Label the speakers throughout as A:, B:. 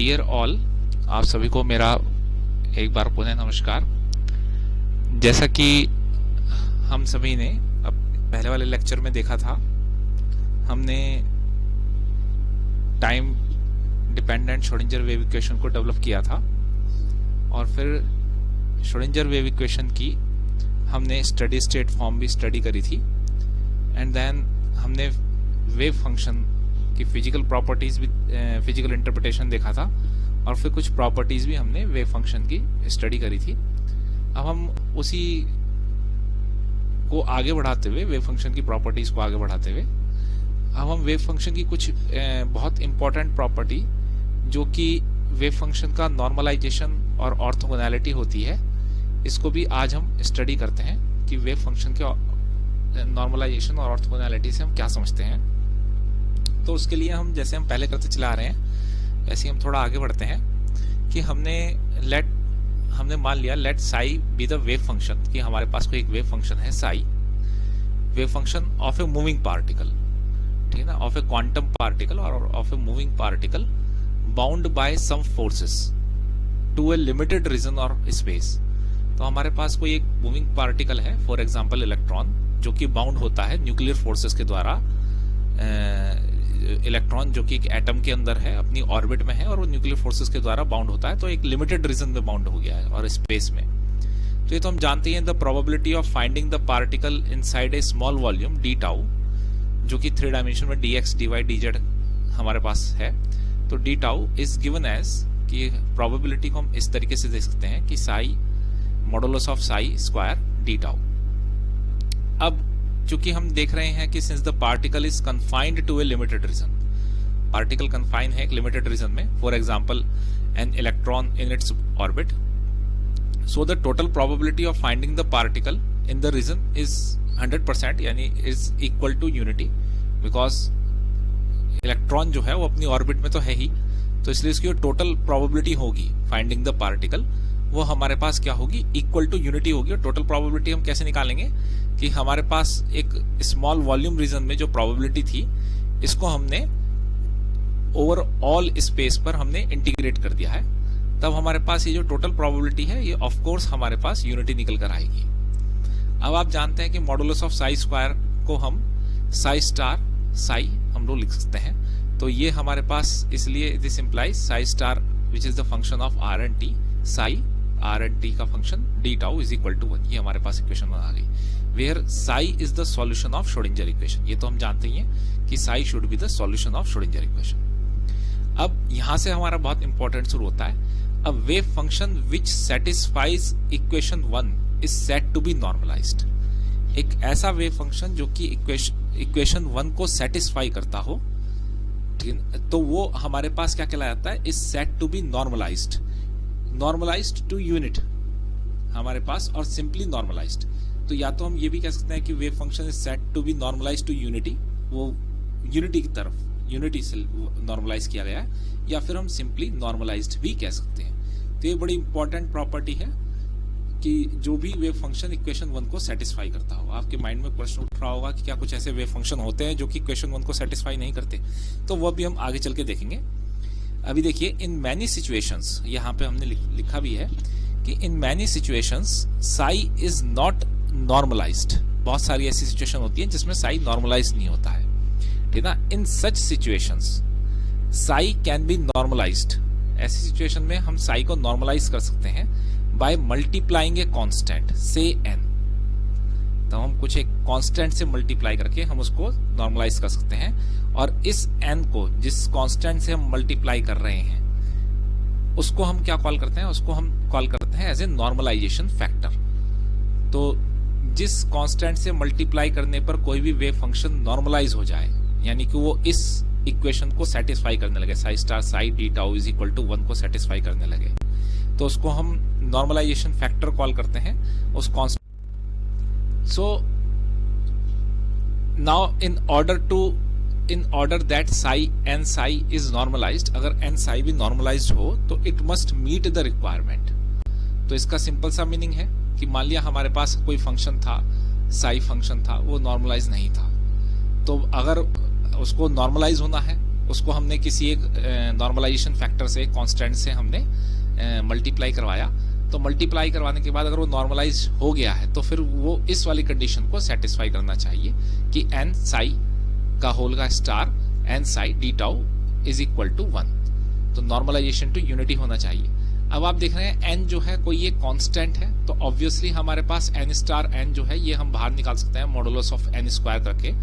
A: Dear all, आप सभी को मेरा एक बार पुनः नमस्कार। जैसा कि हम सभी ने अब पहले वाले लेक्चर में देखा था, हमने time dependent Schrodinger wave equation को डेवलप किया था और फिर श्रोडिंगर वेव इक्वेशन की हमने स्टडी स्टेट फॉर्म भी स्टडी करी थी एंड देन हमने वेव फंक्शन की फिजिकल प्रॉपर्टीज भी, फिजिकल इंटरप्रिटेशन देखा था और फिर कुछ प्रॉपर्टीज भी हमने वेव फंक्शन की स्टडी करी थी। अब हम उसी को आगे बढ़ाते हुए, वेव फंक्शन की प्रॉपर्टीज को आगे बढ़ाते हुए, अब हम वेव फंक्शन की कुछ बहुत इंपॉर्टेंट प्रॉपर्टी जो कि वेव फंक्शन का नॉर्मलाइजेशन और ऑर्थोगोनैलिटी होती है, इसको भी आज हम स्टडी करते हैं कि वेव फंक्शन के नॉर्मलाइजेशन और ऑर्थोगोनैलिटी से हम क्या समझते हैं। तो उसके लिए हम, जैसे हम पहले करते चला रहे हैं, वैसे हम थोड़ा आगे बढ़ते हैं कि हमने मान लिया let psi be the wave function, कि हमारे पास कोई एक वेव फंक्शन है psi, wave function of a moving particle, ठीक है ना, ऑफ ए क्वांटम पार्टिकल और of a moving particle bound by some forces to a limited region और स्पेस। तो हमारे पास कोई एक मूविंग पार्टिकल है, फॉर एग्जांपल इलेक्ट्रॉन, जो कि बाउंड होता है न्यूक्लियर फोर्सेस के द्वारा। इलेक्ट्रॉन जो कि एक एटम के अंदर है, अपनी ऑर्बिट में है और वो न्यूक्लियर फोर्सेस के द्वारा बाउंड होता है, तो एक लिमिटेड रीजन में बाउंड हो गया है और स्पेस में। तो ये तो हम जानते हैं, the probability of finding the particle inside a small volume D tau, जो कि 3 डायमेंशन में dx dy dz हमारे पास है। तो d tau is given as, कि प्रोबेबिलिटी को हम इस तरीके से देख सकते हैं कि psi modulus of psi square d tau. अब चूंकि हम देख रहे हैं कि since the particle is confined to a limited region, particle confine है एक लिमिटेड रीजन में, for example an electron in its orbit, so the total probability of finding the particle in the region is 100%, यानी is equal to unity, because electron जो है वो अपनी orbit में तो है ही, तो इसलिए इसकी टोटल प्रोबेबिलिटी होगी फाइंडिंग द पार्टिकल, वो हमारे पास क्या होगी, इक्वल टू यूनिटी होगी। और टोटल प्रोबेबिलिटी हम कैसे निकालेंगे कि हमारे पास एक स्मॉल वॉल्यूम रीजन में जो प्रोबेबिलिटी थी, इसको हमने ओवर ऑल स्पेस पर हमने इंटीग्रेट कर दिया है, तब हमारे पास ये जो टोटल प्रोबेबिलिटी है ये ऑफ कोर्स हमारे पास यूनिटी निकल कर आएगी। अब आप जानते हैं कि मॉडुलस ऑफ साई स्क्वायर को हम साई स्टार साई हम लोग लिख सकते हैं, तो ये हमारे पास, इसलिए this implies psi star which is the function of are and t, psi r and t का function d tau is equal to 1, ये हमारे पास इक्वेशन बना गई, where psi is the solution of Schrodinger equation. ये तो हम जानते ही हैं कि psi should be the solution of Schrodinger equation. अब यहां से हमारा बहुत इंपॉर्टेंट शुरू होता है, a wave function which satisfies equation 1 is said to be normalized. एक ऐसा वेव फंक्शन जो कि इक्वेशन 1 को सेटिस्फाई करता हो, तो वो हमारे पास क्या कहलाता है, is said to be normalized, normalized to unit हमारे पास, और सिंपली नॉर्मलाइज्ड। तो या तो हम ये भी कह सकते हैं कि wave function is set to be normalized to unity, वो यूनिटी की तरफ, यूनिटी से नॉर्मलाइज किया गया है, या फिर हम सिंपली नॉर्मलाइज्ड भी कह सकते हैं। तो ये बड़ी इंपॉर्टेंट प्रॉपर्टी है कि जो भी वेव फंक्शन इक्वेशन 1 को सेटिस्फाई करता हो। आपके माइंड में प्रश्न उठ रहा होगा कि क्या कुछ ऐसे वेव फंक्शन होते हैं जो कि इक्वेशन 1 को सेटिस्फाई नहीं करते, तो वो भी हम आगे चल के देखेंगे। अभी देखिए, इन मैनी सिचुएशंस, यहाँ पे हमने लिखा भी है कि in many situations psi is not normalized. बहुत सारी ऐसी सिचुएशन होती है जिसमें साई नॉर्मलाइज नहीं होता है, ठीक ना। In such situations psi can be normalized. ऐसी सिचुएशन में हम साई को नॉर्मलाइज कर सकते हैं बाय मल्टीप्लाइंग ए कांस्टेंट से एन। तो हम कुछ एक कांस्टेंट से मल्टीप्लाई करके हम उसको नॉर्मलाइज कर सकते हैं, और इस n को, जिस कांस्टेंट से हम मल्टीप्लाई कर रहे हैं, उसको हम क्या कॉल करते हैं, उसको हम कॉल करते हैं एज ए नॉर्मलाइजेशन फैक्टर। तो जिस कांस्टेंट से मल्टीप्लाई करने पर कोई भी वेव फंक्शन नॉर्मलाइज हो जाए, यानी कि वो इस इक्वेशन को सेटिस्फाई करने लगे, psi star psi d tau is equal to 1 को सेटिस्फाई करने लगे, तो उसको हम नॉर्मलाइजेशन फैक्टर कॉल करते हैं उस constant. So now in order that psi n psi is normalized, अगर n psi भी normalized हो तो it must meet the requirement। तो इसका सिंपल सा मीनिंग है कि मान लिया हमारे पास कोई फंक्शन था, psi फंक्शन था, वो नॉर्मलाइज नहीं था, तो अगर उसको नॉर्मलाइज होना है, उसको हमने किसी एक नॉर्मलाइजेशन फैक्टर से, कांस्टेंट से हमने मल्टीप्लाई करवाया। तो मल्टीप्लाई करवाने के बाद अगर वो नॉर्मलाइज हो गया है तो फिर वो इस वाली कंडीशन को सेटिस्फाई करना चाहिए कि एन साई का होल का star n psi d tau is equal to 1। तो नॉर्मलाइजेशन टू यूनिटी होना चाहिए। अब आप देख रहे हैं एन जो है कोई ये कांस्टेंट है, तो ऑब्वियसली हमारे पास एन स्टार एन जो है ये हम बाहर निकाल सकते हैं मॉडुलस ऑफ एन स्क्वायर करके,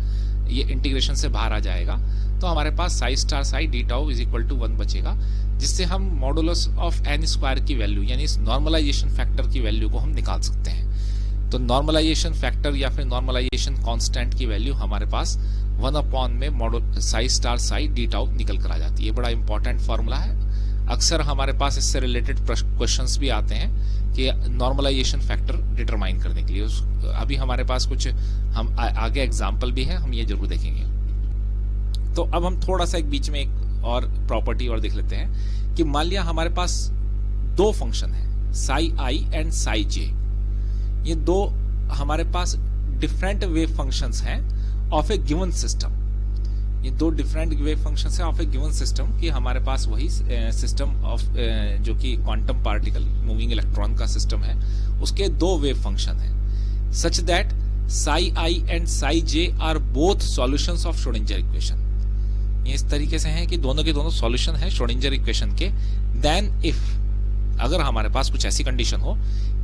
A: ये इंटीग्रेशन से बाहर आ जाएगा। तो हमारे पास psi star psi d tau is equal to 1 बचेगा, जिससे हम मॉडुलस ऑफ एन स्क्वायर की वैल्यू यानी इस नॉर्मलाइजेशन फैक्टर की वैल्यू को हम निकाल सकते हैं। तो नॉर्मलाइजेशन फैक्टर या फिर नॉर्मलाइजेशन कांस्टेंट की वैल्यू हमारे पास 1 अपॉन में modulus psi star psi d tau निकल कर आ जाती है। बड़ा इंपॉर्टेंट फॉर्मूला है, अक्सर हमारे पास इससे रिलेटेड क्वेश्चंस भी आते हैं कि नॉर्मलाइजेशन फैक्टर डिटरमाइन करने के लिए। अभी हमारे पास कुछ हम आगे एग्जांपल भी है, हम ये जरूर देखेंगे। तो अब हम थोड़ा सा एक बीच में एक और प्रॉपर्टी और देख लेते हैं कि मान लिया हमारे पास दो फंक्शन है साई आई एंड साई जे। ये दो हमारे पास डिफरेंट वेव फंक्शंस हैं ऑफ ए गिवन सिस्टम। ये दो डिफरेंट वेव फंक्शंस हैं ऑफ ए गिवन सिस्टम कि हमारे पास वही सिस्टम ऑफ जो कि क्वांटम पार्टिकल मूविंग इलेक्ट्रॉन का सिस्टम है, उसके दो वेव फंक्शन हैं such that Sai i and psi j are both solutions of Schrodinger equation. ये इस तरीके से हैं कि दोनों के दोनों सॉल्यूशन है श्रोडिंगर इक्वेशन के। देन इफ अगर हमारे पास कुछ ऐसी कंडीशन हो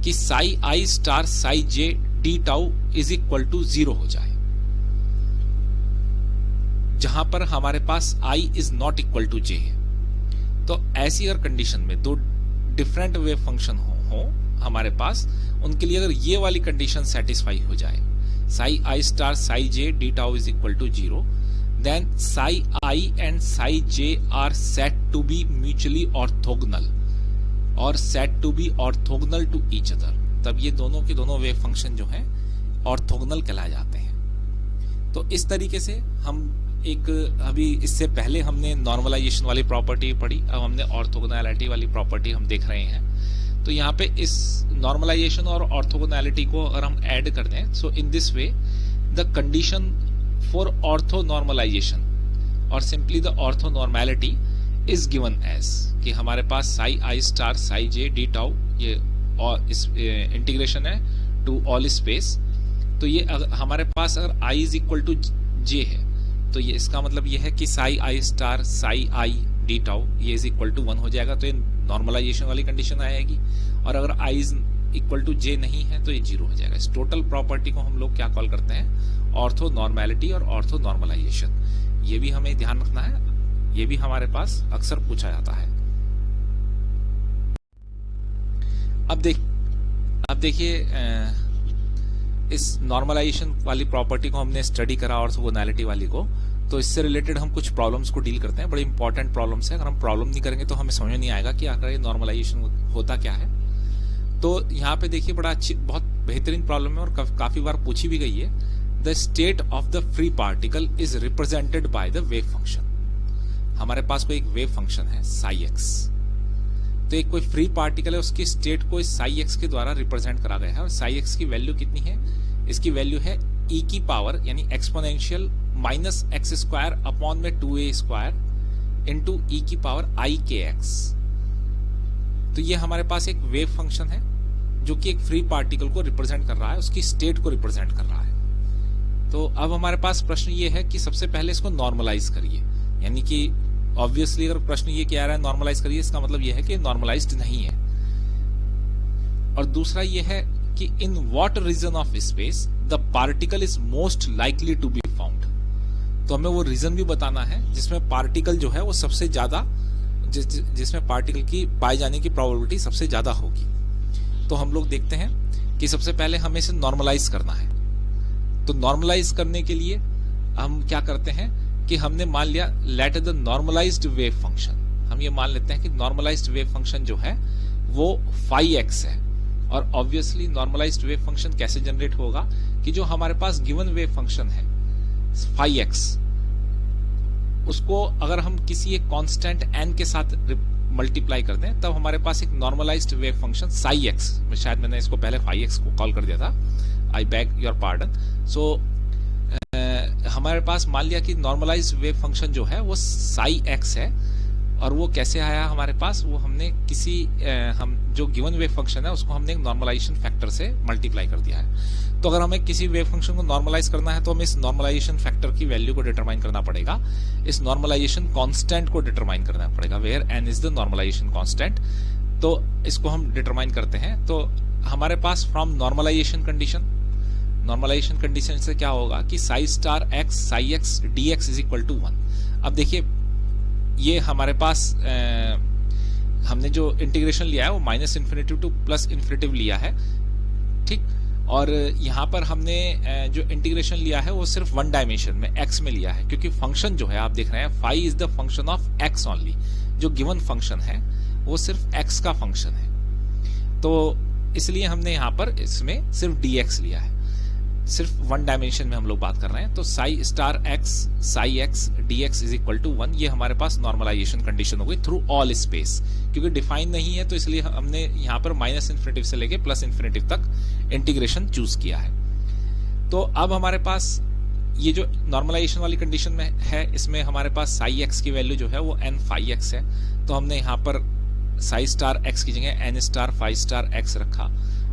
A: कि psi I star psi j D tau is equal to 0 हो जाए, जहां पर हमारे पास i is not equal to j है, तो ऐसी अगर कंडीशन में दो डिफरेंट वेव फंक्शन हो हमारे पास, उनके लिए अगर ये वाली कंडीशन सेटिस्फाई हो जाए psi I star psi j D tau is equal to 0, then psi i and psi j are set to be mutually orthogonal और set to be orthogonal to each other. तब ये दोनों के दोनों wave function जो हैं orthogonal कहलाए जाते हैं। तो इस तरीके से हम एक अभी इससे पहले हमने नॉर्मलाइजेशन वाली प्रॉपर्टी पढ़ी, अब हमने ऑर्थोगोनैलिटी वाली प्रॉपर्टी हम देख रहे हैं। तो यहाँ पे इस नॉर्मलाइजेशन और ऑर्थोगोनैलिटी को अगर हम ऐड कर दें, so in this way the condition for orthonormalization और simply the orthonormality is given as कि हमारे पास साई आई star psi j D tau ये और इस इंटीग्रेशन है टू ऑल स्पेस। तो ये हमारे पास अगर i is equal to j है तो ये इसका मतलब ये है कि psi I star psi i d tau ये इज इक्वल टू 1 हो जाएगा, तो ये नॉर्मलाइजेशन वाली कंडीशन आएगी। और अगर आई इज इक्वल टू जे नहीं है तो ये 0 हो जाएगा। इस टोटल प्रॉपर्टी को हम लोग क्या कॉल करते हैं, ऑर्थो नॉर्मैलिटी और ऑर्थो नॉर्मलाइजेशन। ये भी हमें ध्यान रखना है, ये भी हमारे पास अक्सर पूछा जाता है। अब देखिए इस नॉर्मलाइजेशन वाली प्रॉपर्टी को हमने स्टडी करा ऑर्थोगोनैलिटी वाली को, तो इससे रिलेटेड हम कुछ प्रॉब्लम्स को डील करते हैं। बड़े इंपॉर्टेंट प्रॉब्लम्स है, अगर हम प्रॉब्लम नहीं करेंगे तो हमें समझ नहीं आएगा कि आखिर ये नॉर्मलाइजेशन होता क्या है। तो यहाँ पे देखिए बड़ा अच्छी बहुत बेहतरीन प्रॉब्लम है और काफी बार पूछी भी गई है। The state of the free particle is represented by the wave function. हमारे पास कोई एक वेव फंक्शन है साई एक्स, तो एक कोई फ्री पार्टिकल है उसकी स्टेट को इस साई एक्स के द्वारा रिप्रेजेंट करा गया है। और साई एक्स की वैल्यू कितनी है, इसकी वैल्यू है e की पावर यानी exponential minus x square upon में 2a स्क्वायर इंटू e की पावर i के एक्स। तो ये हमारे पास एक वेव फंक्शन है जो कि एक फ्री पार्टिकल को रिप्रेजेंट कर रहा है, उसकी स्टेट को रिप्रेजेंट कर रहा है। तो अब हमारे पास प्रश्न ये है कि सबसे पहले इसको नॉर्मलाइज करिए, यानी कि ऑब्वियसली अगर प्रश्न ये कह रहा है नॉर्मलाइज करिए, इसका मतलब ये है कि नॉर्मलाइज्ड नहीं है। और दूसरा ये है कि in what region of space the particle is most likely to be found. तो हमें वो रीजन भी बताना है जिसमें पार्टिकल जो है वो सबसे ज्यादा जिसमें पार्टिकल की पाए जाने की प्रोबेबिलिटी सबसे ज्यादा होगी। तो हम लोग देखते हैं कि सबसे पहले हमें इसे नॉर्मलाइज करना है। तो नॉर्मलाइज करने के लिए हम क्या करते हैं कि हमने मान लिया let the normalized wave function, हम ये मान लेते हैं कि नॉर्मलाइज्ड वेव फंक्शन जो है वो फाई एक्स है। और ऑब्वियसली नॉर्मलाइज्ड वेव फंक्शन कैसे जनरेट होगा कि जो हमारे पास गिवन वेव फंक्शन है फाई एक्स, उसको अगर हम किसी एक कांस्टेंट n के साथ मल्टीप्लाई कर दें तब हमारे पास एक normalized wave function psi x, शायद मैंने इसको पहले फाई एक्स को कॉल कर दिया था, आई बैग योर पार्डन। सो हमारे पास मान लिया कि नॉर्मलाइज्ड वेव फंक्शन जो है वो साई एक्स है, और वो कैसे आया हमारे पास, वो हमने किसी हम जो गिवन वेव फंक्शन है उसको हमने एक नॉर्मलाइजेशन फैक्टर से मल्टीप्लाई कर दिया है। तो अगर हमें किसी वेव फंक्शन को नॉर्मलाइज करना है तो हमें इस नॉर्मलाइजेशन फैक्टर की वैल्यू को डिटरमाइन करना पड़ेगा, इस नॉर्मलाइजेशन कांस्टेंट को डिटरमाइन करना पड़ेगा, where n is the normalization constant. तो इसको हम डिटरमाइन करते हैं। तो हमारे पास फ्रॉम नॉर्मलाइजेशन कंडीशन से क्या होगा कि psi star x psi x d x is equal to 1। अब देखिए ये हमारे पास हमने जो इंटीग्रेशन लिया है वो minus infinity two plus infinity लिया है, ठीक। और यहाँ पर हमने जो इंटीग्रेशन लिया है वो सिर्फ वन डायमेंशन में एक्स में लिया है, क्योंकि फंक्शन जो है आप देख रहे हैं phi is the function of x only. जो गिवन फंक्शन है वो सिर्फ एक्स का फंक्शन है, तो इसलिए हमने यहाँ पर इसमें सिर्फ डी एक्स लिया है, सिर्फ वन डायमेंशन में हम लोग बात कर रहे हैं। तो psi star x psi x d x is equal to 1, ये हमारे पास नॉर्मलाइजेशन कंडीशन हो गई थ्रू ऑल स्पेस। क्योंकि डिफाइन नहीं है तो इसलिए हमने यहाँ पर माइनस इन्फिनिटी से लेके प्लस इन्फिनिटी तक इंटीग्रेशन चूज किया है। तो अब हमारे पास ये जो नॉर्मलाइजेशन वाली कंडीशन में है, इसमें हमारे पास साई एक्स की वैल्यू जो है वो एन फाई एक्स है। तो हमने यहाँ पर साई स्टार एक्स की जगह n star phi star x रखा,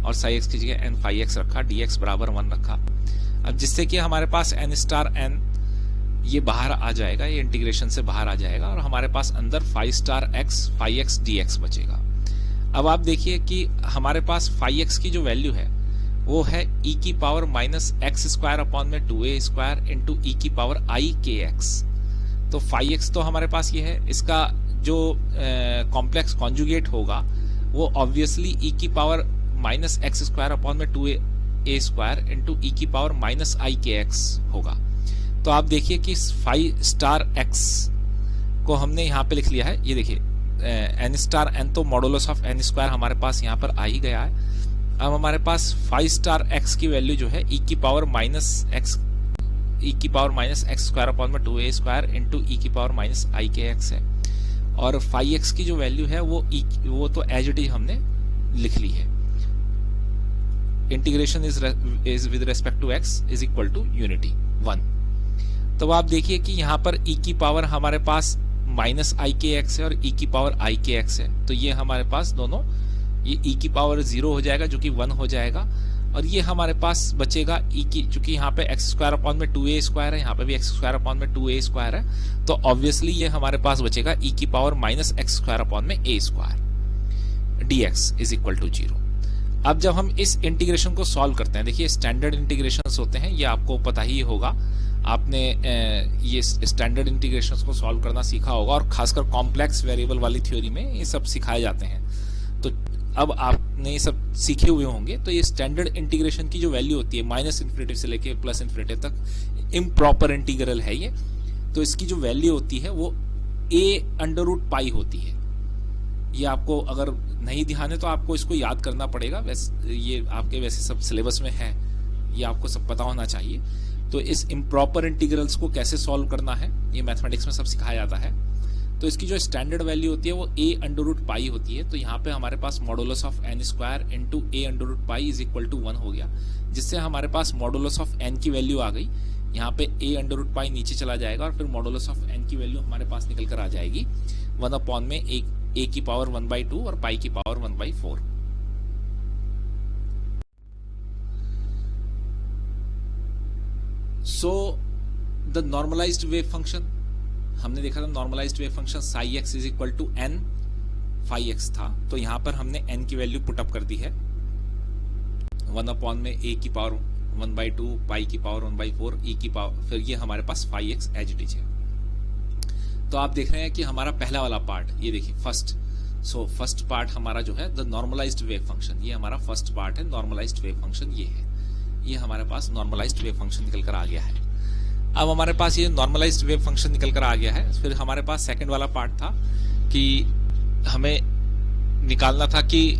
A: और साई एक्स की जगह एन फाई एक्स रखा, डी एक्स बराबर 1 रखा। अब जिससे कि हमारे पास एन स्टार एन ये बाहर आ जाएगा, ये इंटीग्रेशन से बाहर आ जाएगा, और हमारे पास अंदर phi star x phi x d x बचेगा। अब आप देखिए कि हमारे पास फाई एक्स की जो वैल्यू है वो है ई की power minus x square upon में 2a स्क्वायर इंटू ई की पावर आई के एक्स। तो फाई एक्स तो हमारे पास ये है, इसका जो कॉम्प्लेक्स कॉन्जुगेट होगा वो ऑब्वियसली ई की power minus x square upon में 2a स्क्वायर इंटू ई की पावर माइनस आई के एक्स होगा। तो आप देखिए कि फाई स्टार एक्स को हमने यहाँ पे लिख लिया है, ये देखिए एन स्टार एन तो मॉडुलस ऑफ एन स्क्वायर हमारे पास यहाँ पर आ ही गया है। अब हमारे पास फाई स्टार एक्स की वैल्यू जो है ई की power minus x square upon में 2a स्क्वायर इंटू ई की पावर माइनस आई के एक्स है, और फाई एक्स की जो वैल्यू है वो तो एज इट इज हमने लिख ली है। Integration is with respect to x is equal to unity 1। तो आप देखिए कि यहाँ पर ई की पावर हमारे पास माइनस आई के एक्स है और ई की पावर आई के एक्स है, तो ये हमारे पास दोनों, ये ई की पावर 0 हो जाएगा जो कि 1 हो जाएगा, और ये हमारे पास बचेगा ई की, चूंकि यहाँ पे एक्स स्क्वायर अपॉन में 2a स्क्वायर है, यहाँ पे भी एक्स स्क्वायर अपॉन में 2a स्क्वायर है, तो ऑब्वियसली ये हमारे पास बचेगा ई की power minus x square upon में a square d x is equal to 0। अब जब हम इस इंटीग्रेशन को सॉल्व करते हैं, देखिए स्टैंडर्ड इंटीग्रेशंस होते हैं, ये आपको पता ही होगा, आपने ये स्टैंडर्ड इंटीग्रेशंस को सॉल्व करना सीखा होगा, और खासकर कॉम्प्लेक्स वेरिएबल वाली थ्योरी में ये सब सिखाए जाते हैं। तो अब आपने ये सब सीखे हुए होंगे, तो ये स्टैंडर्ड इंटीग्रेशन की जो वैल्यू होती है माइनस इन्फिनिटी से लेके प्लस इन्फिनिटी तक इम्प्रॉपर इंटीग्रल है ये, तो इसकी जो वैल्यू होती है वो a√π होती है। ये आपको अगर नहीं ध्यान है तो आपको इसको याद करना पड़ेगा, वैसे ये आपके वैसे सब सिलेबस में है, ये आपको सब पता होना चाहिए। तो इस इम्प्रॉपर इंटीग्रल्स को कैसे सॉल्व करना है ये मैथमेटिक्स में सब सिखाया जाता है। तो इसकी जो स्टैंडर्ड वैल्यू होती है वो a√π होती है। तो यहाँ पे हमारे पास modulus of n square into a√π is equal to 1 हो गया, जिससे हमारे पास मॉडुलस ऑफ n की वैल्यू आ गई। यहाँ पे a√π नीचे चला जाएगा और फिर मॉडुलस ऑफ n की वैल्यू हमारे पास निकल कर आ जाएगी 1 अपॉन में a की पावर 1/2 और पाई की power 1/4। So the normalized wave function हमने देखा था, normalized wave function psi x is equal to n phi x था, तो यहां पर हमने n की वैल्यू पुटअप कर दी है 1 अपॉन में a की पावर 1/2 पाई की पावर 1/4 e की पावर, फिर ये हमारे पास phi x as it is है। तो आप देख रहे हैं कि हमारा पहला वाला पार्ट, ये देखिए फर्स्ट पार्ट हमारा जो है द नॉर्मलाइज्ड वेव फंक्शन, ये हमारा फर्स्ट पार्ट है। नॉर्मलाइज्ड वेव फंक्शन ये है, ये हमारे पास नॉर्मलाइज्ड वेव फंक्शन निकल कर आ गया है। अब हमारे पास ये नॉर्मलाइज्ड वेव फंक्शन निकल कर आ गया है, फिर हमारे पास सेकंड वाला पार्ट था कि हमें निकालना था कि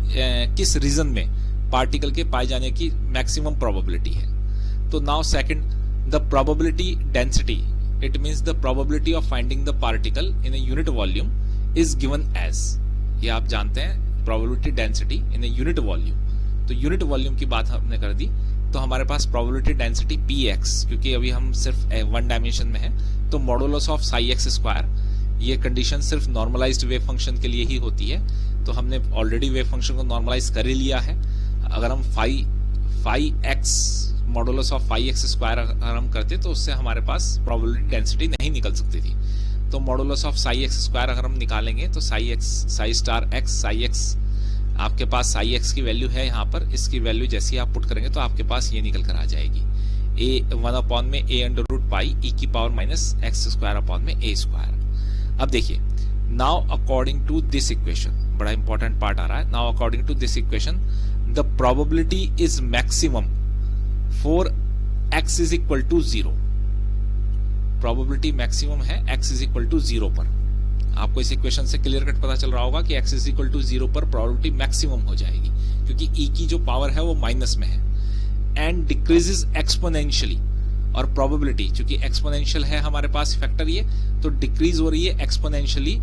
A: किस रीजन में पार्टिकल के पाए जाने की मैक्सिमम प्रोबेबिलिटी है। तो now second, the probability density, it means the probability of finding the particle in a unit volume is given as, ये आप जानते हैं probability density in a unit volume तो यूनिट वॉल्यूम की बात हमने कर दी, तो हमारे पास प्रोबेबिलिटी डेंसिटी px, क्योंकि अभी हम सिर्फ वन डायमेंशन में है, तो modulus of psi x square, ये कंडीशन सिर्फ नॉर्मलाइज्ड वेव फंक्शन के लिए ही होती है, तो हमने ऑलरेडी वेव फंक्शन को नॉर्मलाइज कर ही लिया है। अगर हम phi x modulus of phi x square अगर हम करते तो उससे हमारे पास प्रोबेबिलिटी डेंसिटी नहीं निकल सकती थी। तो modulus of psi x square अगर हम निकालेंगे तो psi star x psi x, आपके पास साई एक्स की वैल्यू है यहाँ पर, इसकी वैल्यू जैसी आप पुट करेंगे तो आपके पास ये निकल कर आ जाएगी a 1 में a under root pi e की power minus x square upon में a स्क्वायर। अब देखिए, now according to this equation, बड़ा इंपॉर्टेंट पार्ट आ रहा है, now according to this equation the probability is maximum for x is equal to 0। Probability maximum है x is equal to 0 पर। आपको इस इक्वेशन से क्लियर कट पता चल रहा होगा कि x इज इक्वल टू 0 पर प्रोबेबिलिटी मैक्सिमम हो जाएगी, क्योंकि e की जो पावर है वो माइनस में है, एंड डिक्रीजेस एक्सपोनेंशियली। और प्रोबेबिलिटी चूंकि एक्सपोनेंशियल है हमारे पास फैक्टर ये, तो डिक्रीज हो रही है एक्सपोनेंशियली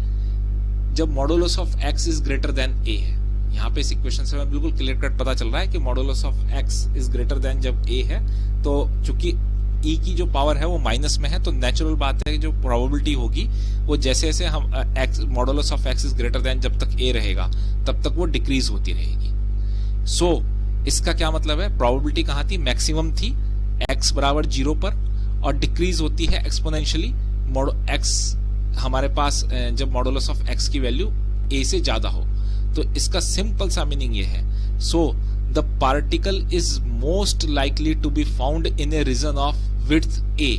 A: जब modulus of x is greater than a है। यहाँ पे इस इक्वेशन से हमें बिल्कुल क्लियर कट पता चल रहा है कि modulus of x is greater than जब a है, तो चूंकि e की जो पावर है वो माइनस में है, तो नेचुरल बात है कि जो प्रोबेबिलिटी होगी वो जैसे जैसे हम modulus of x is greater than जब तक a रहेगा तब तक वो डिक्रीज होती रहेगी। सो इसका क्या मतलब है, प्रोबेबिलिटी कहाँ थी, मैक्सिमम थी x बराबर 0 पर, और डिक्रीज होती है एक्सपोनेंशियली x हमारे पास जब मॉडुलस ऑफ x की वैल्यू a से ज्यादा हो। तो इसका सिंपल सा मीनिंग ये है, so the particle is most likely to be found in a region of width a।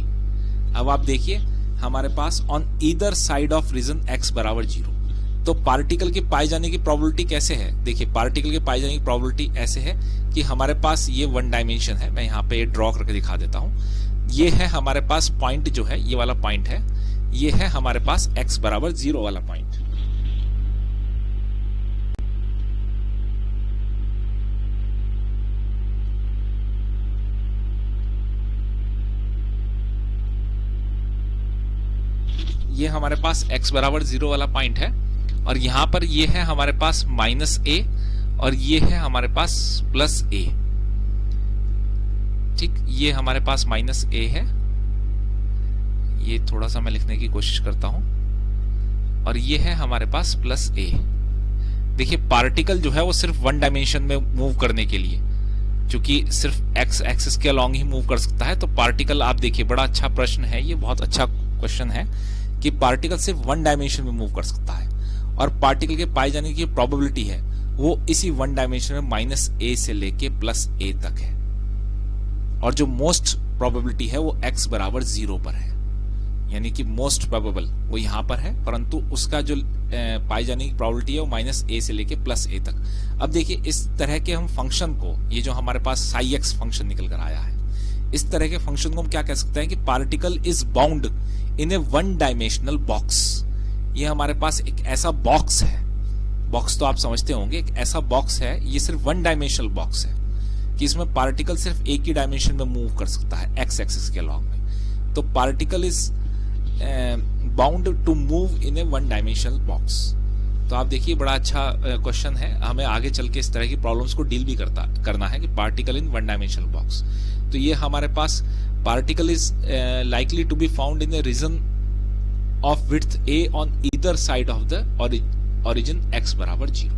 A: अब आप देखिए हमारे पास on either side of region x बराबर 0, तो पार्टिकल के पाए जाने की प्रोबेबिलिटी कैसे है, देखिए पार्टिकल के पाए जाने की प्रोबेबिलिटी ऐसे है कि हमारे पास ये वन डायमेंशन है, मैं यहाँ पे ड्रॉ करके दिखा देता हूँ। ये है हमारे पास पॉइंट जो है, ये वाला पॉइंट है, ये है हमारे पास x बराबर 0 वाला पॉइंट। ये हमारे पास x बराबर 0 वाला पॉइंट है, और यहां पर ये है हमारे पास माइनस a, और ये है हमारे पास प्लस a। ठीक, ये हमारे पास माइनस a है, ये थोड़ा सा मैं लिखने की कोशिश करता हूं, और ये है हमारे पास प्लस a। देखिए पार्टिकल जो है वो सिर्फ वन डायमेंशन में मूव करने के लिए, क्योंकि सिर्फ x एक्सिस के अलोंग ही मूव कर सकता है, तो पार्टिकल आप देखिए बड़ा अच्छा प्रश्न है, ये बहुत अच्छा क्वेश्चन है कि पार्टिकल सिर्फ वन डायमेंशन में मूव कर सकता है, और पार्टिकल के पाए जाने की प्रोबेबिलिटी है वो इसी वन डायमेंशन में माइनस a से लेके प्लस a तक है, और जो मोस्ट प्रोबेबिलिटी है वो x बराबर 0 पर है, यानी कि मोस्ट प्रोबेबल वो यहां पर है, परंतु उसका जो पाई जाने की प्रोबेबिलिटी है वो माइनस a से लेके प्लस a तक। अब देखिए इस तरह के हम फंक्शन को, ये जो हमारे पास साई एक्स फंक्शन निकल कर आया है, इस तरह के फंक्शन को हम क्या कह सकते हैं कि particle is bound in a one dimensional box. ये हमारे पास एक ऐसा बॉक्स है, बॉक्स तो आप समझते होंगे, एक ऐसा बॉक्स है, ये सिर्फ वन डायमेंशनल बॉक्स है कि इसमें पार्टिकल सिर्फ एक ही डायमेंशन में मूव कर सकता है, एक्स एक्सिस के अलोंग में। तो particle is bound to move in a one dimensional box. तो आप देखिए बड़ा अच्छा क्वेश्चन है, हमें आगे चल के इस तरह की प्रॉब्लम्स को डील भी करना है कि particle in one dimensional box. तो ये हमारे पास particle is likely to be found in a region of width a on either side of the origin x बराबर 0।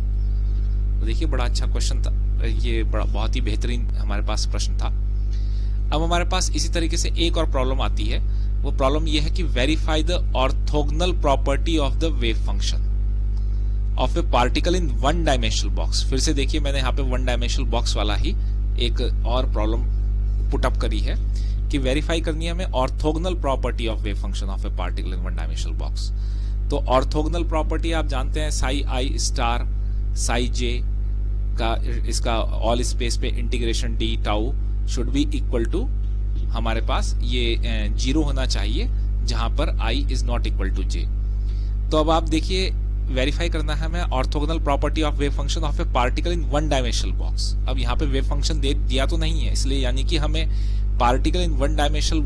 A: तो देखिए बड़ा अच्छा क्वेश्चन था ये, बड़ा बहुत ही बेहतरीन हमारे पास प्रश्न था। अब हमारे पास इसी तरीके से एक और प्रॉब्लम आती है, वो प्रॉब्लम ये है कि verify the orthogonal property of the wave function of a particle in one dimensional box. फिर से देखिए मैंने यहाँ पे वन डायमेंशनल बॉक्स वाला ही एक और प्रॉब्लम पुटअप करी है कि वेरीफाई करनी है हमें orthogonal property of wave function of a particle in one dimensional box. तो ऑर्थोगोनल प्रॉपर्टी आप जानते हैं, साई आई स्टार साई जे का, इसका ऑल स्पेस पे integration D tau should be equal to हमारे पास ये 0 होना चाहिए जहां पर i is not equal to j। तो अब आप देखिए वेरीफाई करना है हमें orthogonal property of wave function of a particle in one dimensional box. अब यहाँ पे वेव फंक्शन दिया तो नहीं है, इसलिए यानी कि हमें particle in one dimensional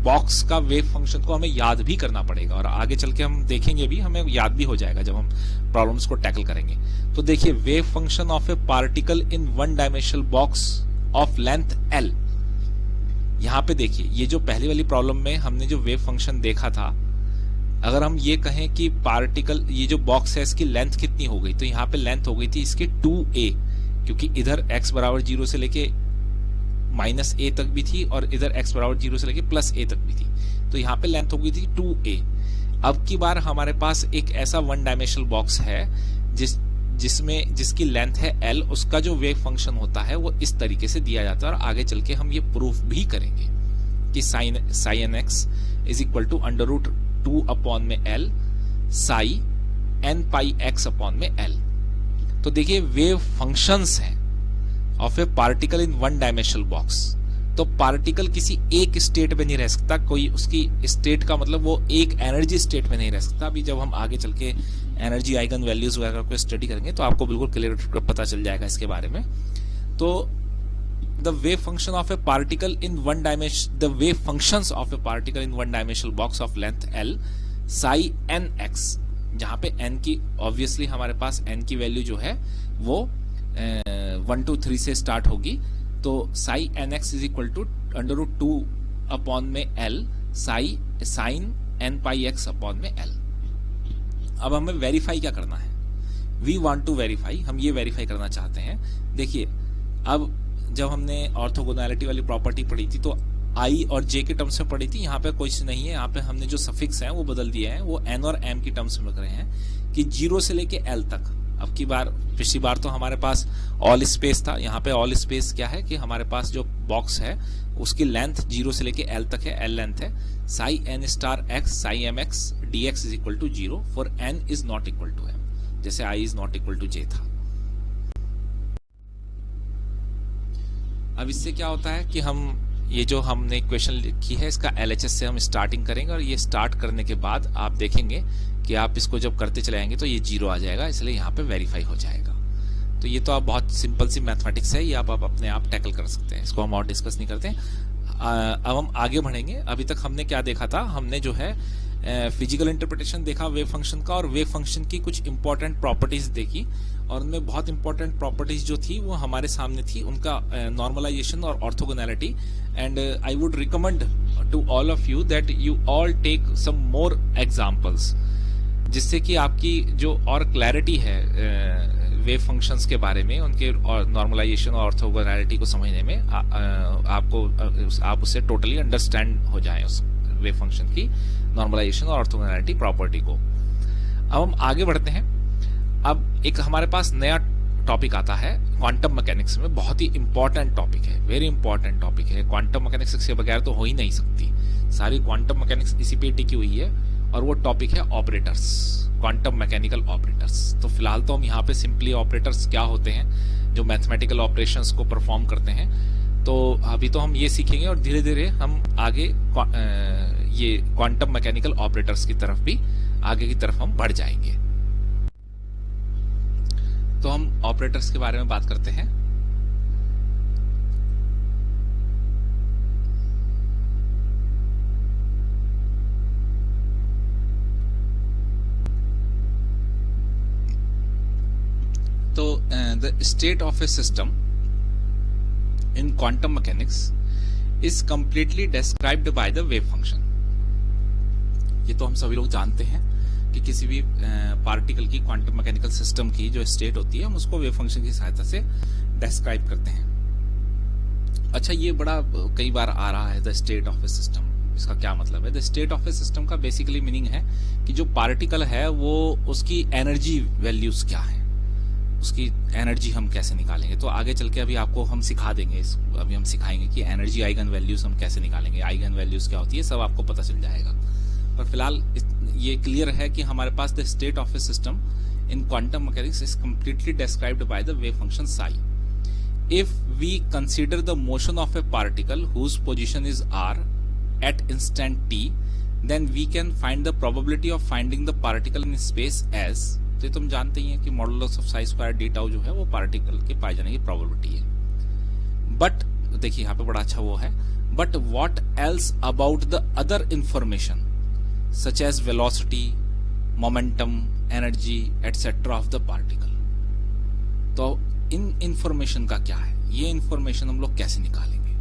A: box का वेव फंक्शन को हमें याद भी करना पड़ेगा, और आगे चल के हम देखेंगे भी, हमें याद भी हो जाएगा जब हम प्रॉब्लम्स को टैकल करेंगे। तो देखिए, wave function of a particle in one dimensional box of length L. यहां पे देखिए, ये जो पहली वाली प्रॉब्लम में हमने जो वेव फंक्शन देखा था, अगर हम ये कहें कि पार्टिकल, ये जो बॉक्स है इसकी लेंथ कितनी हो गई, तो यहाँ पे लेंथ हो गई थी इसकी 2a, क्योंकि इधर x बराबर 0 से लेके -a तक भी थी और इधर x बराबर 0 से लेके +a तक भी थी, तो यहाँ पे लेंथ हो गई थी 2a। अब की बार हमारे पास एक ऐसा वन डायमेंशनल बॉक्स है जिसकी लेंथ है l, उसका जो वेव फंक्शन होता है वो इस तरीके से दिया जाता है, और आगे चल के हम ये प्रूफ भी करेंगे कि sin nx is equal to √2 upon में l psi n pi x upon में l। तो देखिए, वेव फंक्शंस हैं of a particle in one dimensional box. तो पार्टिकल किसी एक स्टेट में नहीं रह सकता, कोई उसकी स्टेट का मतलब वो एक एनर्जी स्टेट में नहीं रह सकता। अभी जब हम आगे चल के एनर्जी आइगन वैल्यूज वगैरह को स्टडी करेंगे तो आपको बिल्कुल क्लियर पता चल जाएगा इसके बारे में। तो the wave function of a particle in one dimension, the wave functions of a particle in one dimensional box of length l psi n x, जहां पे n की ऑब्वियसली हमारे पास n की वैल्यू जो है वो 1 2 3 से स्टार्ट होगी, तो psi nx is equal to √2 upon में l psi sine n pi x upon में l। अब हमें वेरीफाई क्या करना है, वी वांट टू वेरीफाई, हम ये वेरीफाई करना चाहते हैं। देखिए, अब जब हमने ऑर्थोगोनैलिटी वाली प्रॉपर्टी पढ़ी थी तो आई और जे के टर्म्स में पढ़ी थी, यहाँ पे कुछ नहीं है, यहाँ पे हमने जो सफिक्स हैं वो बदल दिए हैं, वो n और m की टर्म्स में रख रहे हैं कि 0 से लेके l तक। अब की बार, पिछली बार तो हमारे पास ऑल स्पेस था, यहाँ पे ऑल स्पेस क्या है कि हमारे पास जो बॉक्स है उसकी लेंथ 0 से लेके l तक है, l लेंथ है, psi n star x psi mx dx is equal to 0 for n is not equal to m, जैसे i is not equal to j था। अब इससे क्या होता है कि हम ये जो हमने इक्वेशन लिखी है इसका LHS से हम स्टार्टिंग करेंगे, और ये स्टार्ट करने के बाद आप देखेंगे कि आप इसको जब करते चले जाएंगे तो ये 0 आ जाएगा, इसलिए यहाँ पे वेरीफाई हो जाएगा। तो ये तो आप बहुत सिंपल सी मैथमेटिक्स है, ये आप अपने आप टैकल कर सकते हैं, इसको हम और डिस्कस नहीं करते हैं। अब हम आगे बढ़ेंगे। अभी तक हमने क्या देखा था, हमने जो है फिजिकल इंटरप्रिटेशन देखा वेव फंक्शन का, और वेव फंक्शन की कुछ इंपॉर्टेंट प्रॉपर्टीज देखी, और उनमें बहुत इंपॉर्टेंट प्रॉपर्टीज जो थी वो हमारे सामने थी, उनका नॉर्मलाइजेशन और orthogonality. And I would recommend to all of you that you all take some more examples, जिससे कि आपकी जो और क्लैरिटी है वेव फंक्शंस के बारे में, उनके नॉर्मलाइजेशन और ऑर्थोगोनैलिटी को समझने में आप उससे टोटली अंडरस्टैंड हो जाएं उस वेव फंक्शन की नॉर्मलाइजेशन और ऑर्थोगोनैलिटी प्रॉपर्टी को। अब हम आगे बढ़ते हैं। अब एक हमारे पास नया टॉपिक आता है क्वांटम मैकेनिक्स में, बहुत ही इंपॉर्टेंट टॉपिक है, वेरी इंपॉर्टेंट टॉपिक है। क्वांटम मैकेनिक्स के बगैर तो हो ही नहीं सकती, सारी क्वांटम मैकेनिक्स इसी पे टिकी हुई है, और वो टॉपिक है ऑपरेटर्स, क्वांटम मैकेनिकल ऑपरेटर्स। तो फिलहाल तो हम यहाँ पे सिंपली ऑपरेटर्स क्या होते हैं जो मैथमेटिकल ऑपरेशंस को परफॉर्म करते हैं, तो अभी तो हम ये सीखेंगे, और धीरे धीरे हम आगे ये क्वांटम मैकेनिकल ऑपरेटर्स की तरफ भी आगे की तरफ हम बढ़ जाएंगे। तो हम ऑपरेटर्स के बारे में बात करते हैं। तो the state of a system in quantum mechanics is completely described by the wave function. ये तो हम सभी लोग जानते हैं कि किसी भी पार्टिकल की क्वांटम मैकेनिकल सिस्टम की जो स्टेट होती है हम उसको वेव फंक्शन की सहायता से डिस्क्राइब करते हैं। अच्छा, ये बड़ा कई बार आ रहा है the state of a system, इसका क्या मतलब है? The state of a system का बेसिकली मीनिंग है कि जो पार्टिकल है वो उसकी एनर्जी वैल्यूज क्या है, उसकी एनर्जी हम कैसे निकालेंगे। तो आगे चल के अभी आपको हम सिखा देंगे, अभी हम सिखाएंगे कि एनर्जी आइगन वैल्यूज हम कैसे निकालेंगे, आइगन वैल्यूज क्या होती है, सब आपको पता चल जाएगा। पर फिलहाल ये क्लियर है कि हमारे पास the state of a system in quantum mechanics is completely described by the wave function psi. If we consider the motion of a particle whose position is r at instant t, then we can find the probability of finding the particle in space as, तो तुम जानते ही हैं कि modulus of psi square d tau जो है वो particle के पाए जाने की प्रोबेबिलिटी है। बट देखिए यहाँ पे बड़ा अच्छा वो है, but what else about the other information such as velocity, momentum, energy etcetera of the particle. तो इन इंफॉर्मेशन का क्या है, ये इंफॉर्मेशन हम लोग कैसे निकालेंगे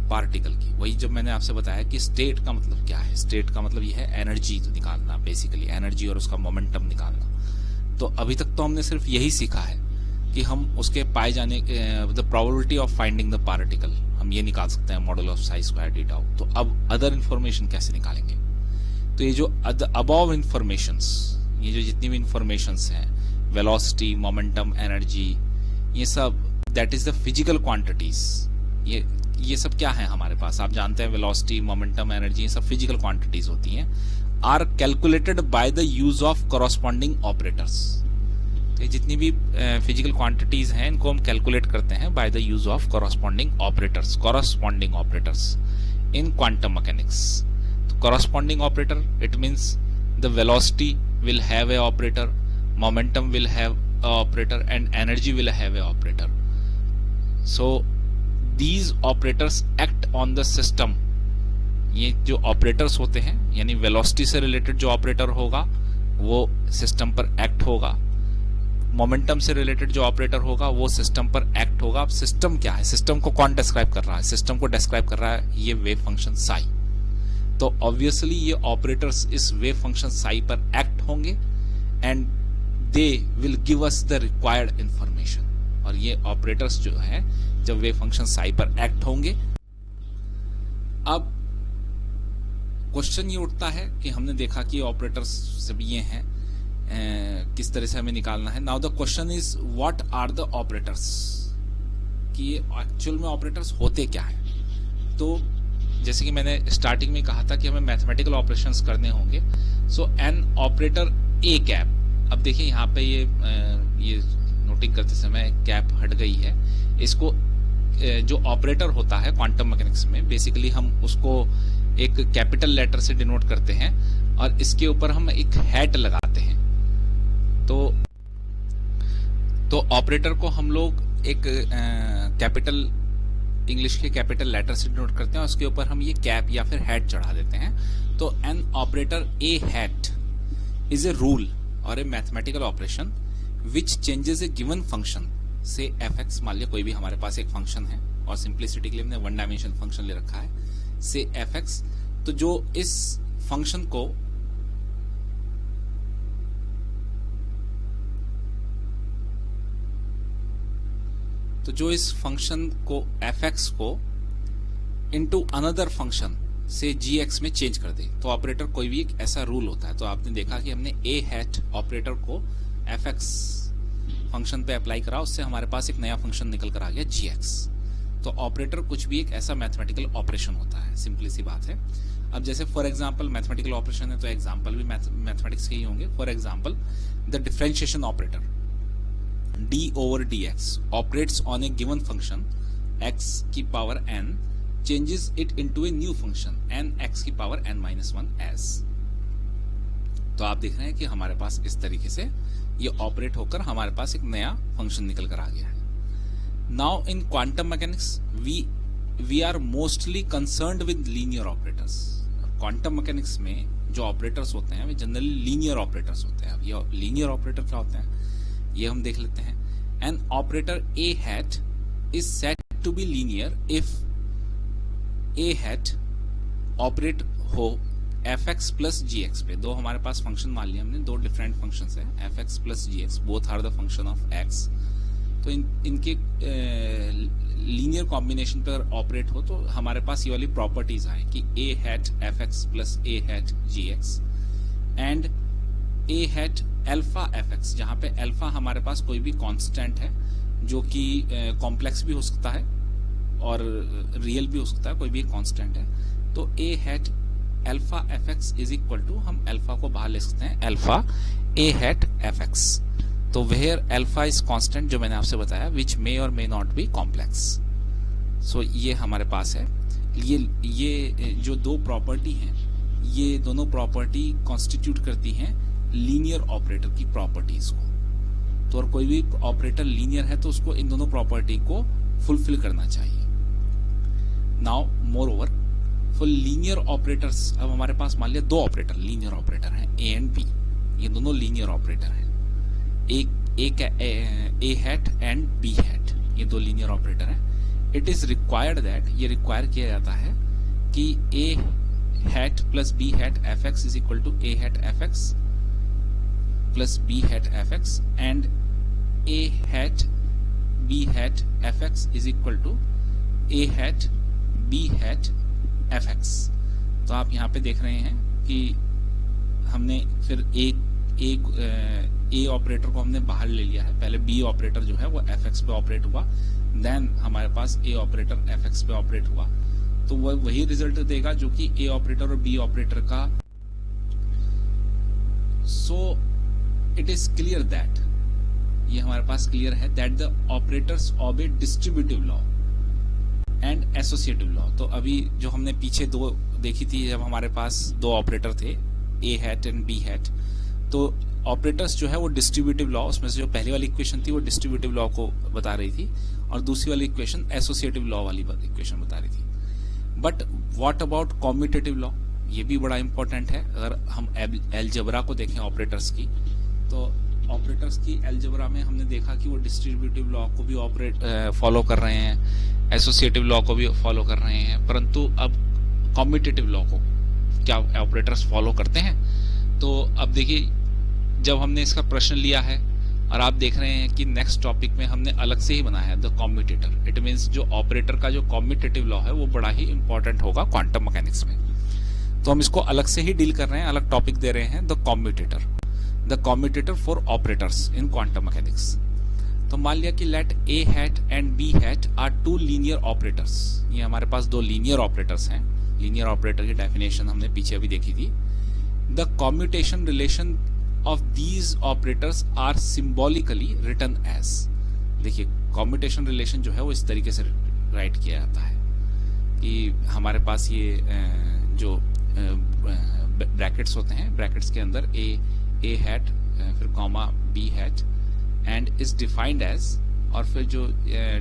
A: पार्टिकल की? वही जब मैंने आपसे बताया कि स्टेट का मतलब क्या है, स्टेट का मतलब ये है एनर्जी तो निकालना, बेसिकली एनर्जी और उसका मोमेंटम निकालना। तो अभी तक तो हमने सिर्फ यही सीखा है कि हम उसके पाए जाने the probability of finding the particle, हम ये निकाल सकते हैं model of psi square d tau. तो अब अदर इंफॉर्मेशन कैसे निकालेंगे? तो ये जो अबव इंफॉर्मेशंस, ये जो जितनी भी इंफॉर्मेशंस हैं, वेलोसिटी, मोमेंटम, एनर्जी, ये सब that is the physical quantities. ये सब क्या है हमारे पास? आप जानते हैं वेलोसिटी, मोमेंटम, एनर्जी, ये सब फिजिकल क्वांटिटीज होती हैं। Are calculated by the use of corresponding operators. तो ये जितनी भी फिजिकल क्वांटिटीज हैं इनको हम कैलकुलेट करते हैं by the use of corresponding operators in quantum mechanics. तो corresponding operator, it means the velocity will have a operator, momentum will have a operator and energy will have a operator. So these operators act on the system. ये जो operators होते हैं, यानी velocity से related जो operator होगा वो system पर एक्ट होगा, मोमेंटम से रिलेटेड जो ऑपरेटर होगा वो सिस्टम पर एक्ट होगा। अब सिस्टम क्या है? सिस्टम को कौन डिस्क्राइब कर रहा है? सिस्टम को डिस्क्राइब कर रहा है ये वेव फंक्शन साई। तो ऑब्वियसली ये ऑपरेटर्स इस वेव फंक्शन साई पर एक्ट होंगे and they will give us the required information। और ये ऑपरेटर्स जो है जब वेव फंक्शन साई पर एक्ट होंगे, अब क्वेश्चन ये उठता है कि हमने देखा कि ऑपरेटर्स जब ये हैं किस तरह से हमें निकालना है। Now the question is what are the operators, कि ये एक्चुअल में ऑपरेटर्स होते क्या है। तो जैसे कि मैंने स्टार्टिंग में कहा था कि हमें मैथमेटिकल ऑपरेशंस करने होंगे। सो एन ऑपरेटर ए कैप, अब देखिए यहाँ पे ये नोटिंग करते समय कैप हट गई है। इसको जो ऑपरेटर होता है क्वांटम मैकेनिक्स में, बेसिकली हम उसको एक कैपिटल लेटर से डिनोट करते हैं और इसके ऊपर हम एक हैट लगाते हैं। तो ऑपरेटर को हम लोग एक कैपिटल, इंग्लिश के कैपिटल लेटर से डिनोट करते हैं और उसके ऊपर हम ये कैप या फिर हैट चढ़ा देते हैं। तो an operator A hat is a rule और a mathematical operation which changes a given function से एफ एक्स। मान लिया कोई भी हमारे पास एक फंक्शन है और सिंप्लिसिटी के लिए हमने वन डायमेंशन फंक्शन ले रखा है से एफ एक्स। तो जो इस फंक्शन को एफ एक्स को इनटू अनदर फंक्शन से जी एक्स में चेंज कर दे, तो ऑपरेटर कोई भी एक ऐसा रूल होता है। तो आपने देखा कि हमने ए हैट ऑपरेटर को एफ एक्स फंक्शन पे अप्लाई करा, उससे हमारे पास एक नया फंक्शन निकल कर आ गया जी एक्स। तो ऑपरेटर कुछ भी एक ऐसा मैथमेटिकल ऑपरेशन होता है, सिंपली सी बात है। अब जैसे फॉर एग्जांपल मैथमेटिकल ऑपरेशन है तो एग्जांपल भी मैथमेटिक्स के ही होंगे। For example the differentiation operator D over D X operates on a given function X की power N, changes it into a new function n x की power n-1 s। तो आप देख रहे हैं कि हमारे पास इस तरीके से ये ऑपरेट होकर हमारे पास एक नया फंक्शन निकल कर आ गया है। Now in quantum mechanics we are mostly concerned with linear operators. Quantum mechanics में जो ऑपरेटर्स होते हैं वे जनरली लीनियर ऑपरेटर्स होते हैं। अब ये लीनियर ऑपरेटर क्या होते हैं ये हम देख लेते हैं। An operator A hat is said to be linear if A hat operate हो F X plus G X पे। दो हमारे पास फंक्शन मान लिया हमने, दो डिफरेंट फंक्शंस हैं F X plus G X, both are the function of X. तो इनके लीनियर कॉम्बिनेशन पर ऑपरेट हो तो हमारे पास ये वाली प्रॉपर्टीज आए कि A hat F X plus A hat G X and A hat alpha F X, जहाँ पे एल्फा हमारे पास कोई भी कांस्टेंट है जो कि कॉम्प्लेक्स भी हो सकता है और रियल भी हो सकता है, कोई भी एक कांस्टेंट है। तो A hat alpha F X is equal to, हम एल्फा को बाहर ले सकते हैं, alpha A hat F X. तो वेयर एल्फा इज कांस्टेंट जो मैंने आपसे बताया which may or may not be complex. So ये हमारे पास है। ये जो दो प्रॉपर्टी हैं ये दोनों प्रॉपर्टी कॉन्स्टिट्यूट करती हैं लीनियर ऑपरेटर की प्रॉपर्टीज को। तो और कोई भी ऑपरेटर लीनियर है तो उसको इन दोनों प्रॉपर्टी को फुलफिल करना चाहिए। Now more over for linear operators, अब हमारे पास मान लिया दो ऑपरेटर लीनियर ऑपरेटर हैं ए एंड बी, ये दोनों लीनियर ऑपरेटर हैं, A hat and B hat, ये दो लीनियर ऑपरेटर हैं। इट इज रिक्वायर्ड दैट, ये रिक्वायर किया जाता है कि A hat plus B hat F X is equal to A hat F X plus B hat F X and A hat B hat F X is equal to A hat B hat F X. तो आप यहाँ पे देख रहे हैं कि हमने फिर ए ऑपरेटर को हमने बाहर ले लिया है, पहले बी ऑपरेटर जो है वो एफ एक्स पे ऑपरेट हुआ, देन हमारे पास ए ऑपरेटर एफ एक्स पे ऑपरेट हुआ, तो वह वही रिजल्ट देगा जो कि ए ऑपरेटर और बी ऑपरेटर का। So it is clear that, ये हमारे पास क्लियर है that the operators obey distributive law and associative law. तो अभी जो हमने पीछे दो देखी थी, जब हमारे पास दो ऑपरेटर थे ए हैट एंड बी हैट, तो ऑपरेटर्स जो है वो डिस्ट्रीब्यूटिव लॉ, उसमें से जो पहली वाली इक्वेशन थी वो डिस्ट्रीब्यूटिव लॉ को बता रही थी और दूसरी वाली इक्वेशन एसोसिएटिव लॉ वाली इक्वेशन बता रही थी। But what about commutative law, ये भी बड़ा इंपॉर्टेंट है। अगर हम एलजेब्रा को देखें ऑपरेटर्स की, तो ऑपरेटर्स की एलजेब्रा में हमने देखा कि वो डिस्ट्रीब्यूटिव लॉ को भी फॉलो कर रहे हैं, एसोसिएटिव लॉ को भी फॉलो कर रहे हैं, परंतु अब कॉम्यूटेटिव लॉ को क्या ऑपरेटर्स फॉलो करते हैं? तो अब देखिए, जब हमने इसका प्रश्न लिया है और आप देख रहे हैं कि नेक्स्ट टॉपिक में हमने अलग से ही बनाया है द कॉम्यूटेटर, इट मीन्स जो ऑपरेटर का जो कॉम्यूटेटिव लॉ है वो बड़ा ही इंपॉर्टेंट होगा क्वांटम मैकेनिक्स में। तो हम इसको अलग से ही डील कर रहे हैं, अलग टॉपिक दे रहे हैं, the commutator for operators in quantum mechanics. तो मान लिया कि let A hat and B hat are two linear operators, ये हमारे पास दो लीनियर ऑपरेटर्स हैं। लीनियर ऑपरेटर की डेफिनेशन हमने पीछे अभी देखी थी। The commutation relation of these operators are symbolically written as, देखिए कॉम्यूटेशन रिलेशन जो है वो इस तरीके से राइट किया जाता है कि हमारे पास ये जो ब्रैकेट्स होते हैं, ब्रैकेट्स के अंदर ए हैट फिर comma B hat and is defined as, और फिर जो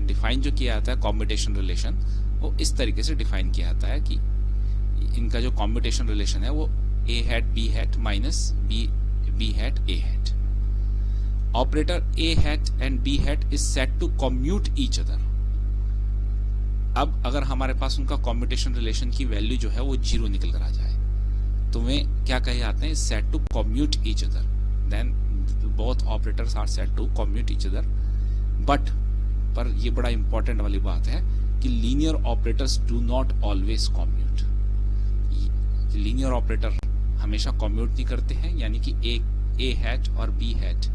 A: डिफाइन जो किया जाता है कॉम्यूटेशन रिलेशन, वो इस तरीके से डिफाइन किया जाता है कि इनका जो कॉम्यूटेशन रिलेशन है वो A hat B hat minus B hat A hat. Operator A hat and B hat is set to commute each other. अब अगर हमारे पास उनका कॉम्यूटेशन रिलेशन की वैल्यू जो है वो 0 निकल कर आ जाए तो वे क्या कहे जाते हैं? Set to commute each other, then both operators are set to commute each other. But पर ये बड़ा इंपॉर्टेंट वाली बात है कि linear operators do not always commute. Linear operator हमेशा कॉम्यूट नहीं करते हैं, यानी कि ए हैट और बी हैट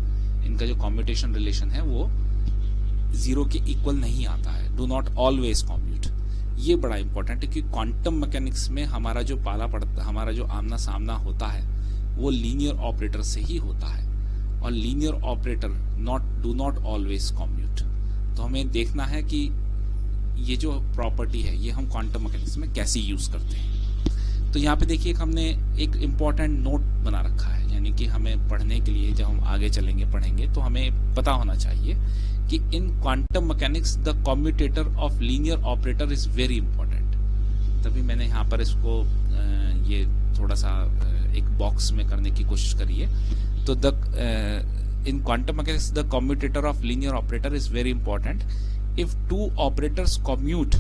A: इनका जो कॉम्यूटेशन रिलेशन है वो 0 के इक्वल नहीं आता है, डू नॉट ऑलवेज कॉम्यूट। ये बड़ा इंपॉर्टेंट है कि क्वांटम मैकेनिक्स में हमारा जो पाला पड़ता, हमारा जो आमना सामना होता है वो लीनियर ऑपरेटर से ही होता है, और linear operator do not always commute. तो हमें देखना है कि ये जो प्रॉपर्टी है ये हम क्वांटम मैकेनिक्स में कैसे यूज करते हैं। तो यहाँ पे देखिए हमने एक इम्पॉर्टेंट नोट बना रखा है, यानी कि हमें पढ़ने के लिए जब हम आगे चलेंगे पढ़ेंगे तो हमें पता होना चाहिए कि इन quantum mechanics the commutator of linear operator is very important. तभी मैंने यहाँ पर इसको ये थोड़ा सा एक बॉक्स में करने की कोशिश करी है। तो in quantum mechanics the commutator of linear operator is very important. If two operators commute,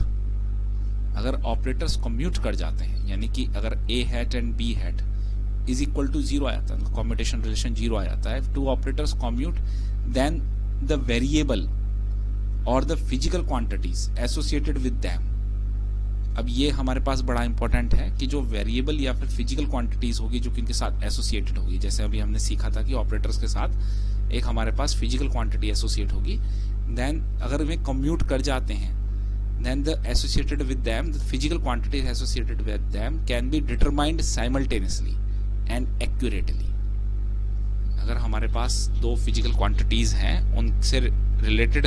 A: अगर ऑपरेटर्स कॉम्यूट कर जाते हैं, यानी कि अगर A hat and B hat is equal to 0 आ जाता है, कॉम्यूटेशन रिलेशन 0 आ जाता है। If two operators commute then the variable or the physical quantities associated with them. अब ये हमारे पास बड़ा इंपॉर्टेंट है कि जो वेरिएबल या फिर फिजिकल क्वांटिटीज होगी जो कि इनके साथ एसोसिएटेड होगी, जैसे अभी हमने सीखा था कि ऑपरेटर्स के साथ एक हमारे पास फिजिकल क्वांटिटी एसोसिएट होगी, देन अगर वे कम्यूट कर जाते हैं then the associated with them, the physical quantities associated with them can be determined simultaneously and accurately। अगर हमारे पास दो फिजिकल क्वांटिटीज हैं, उनसे रिलेटेड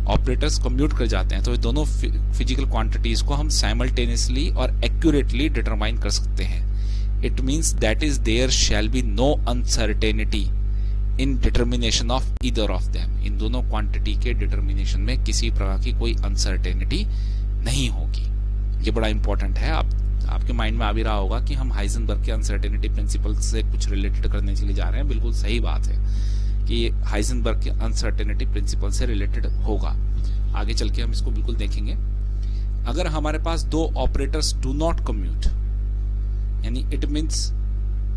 A: ऑपरेटर्स कम्यूट कर जाते हैं, तो दोनों फिजिकल क्वांटिटीज को हम साइमल्टेनियसली और एक्यूरेटली डिटरमाइन कर सकते हैं। It means that is there shall be no uncertainty in determination of either of them. इन दोनों क्वांटिटी के डिटर्मिनेशन में किसी प्रकार की कोई अनसर्टेनिटी नहीं होगी। ये बड़ा इंपॉर्टेंट है। आपके माइंड में आ भी रहा होगा कि हम हाइजेनबर्ग के अनसर्टेनिटी प्रिंसिपल से कुछ रिलेटेड करने के लिए जा रहे हैं। बिल्कुल सही बात है कि हाइजेनबर्ग के अनसर्टेनिटी प्रिंसिपल से रिलेटेड होगा। आगे चल के हम इसको बिल्कुल देखेंगे। अगर हमारे पास दो ऑपरेटर्स डू नॉट कम्यूट, यानी it means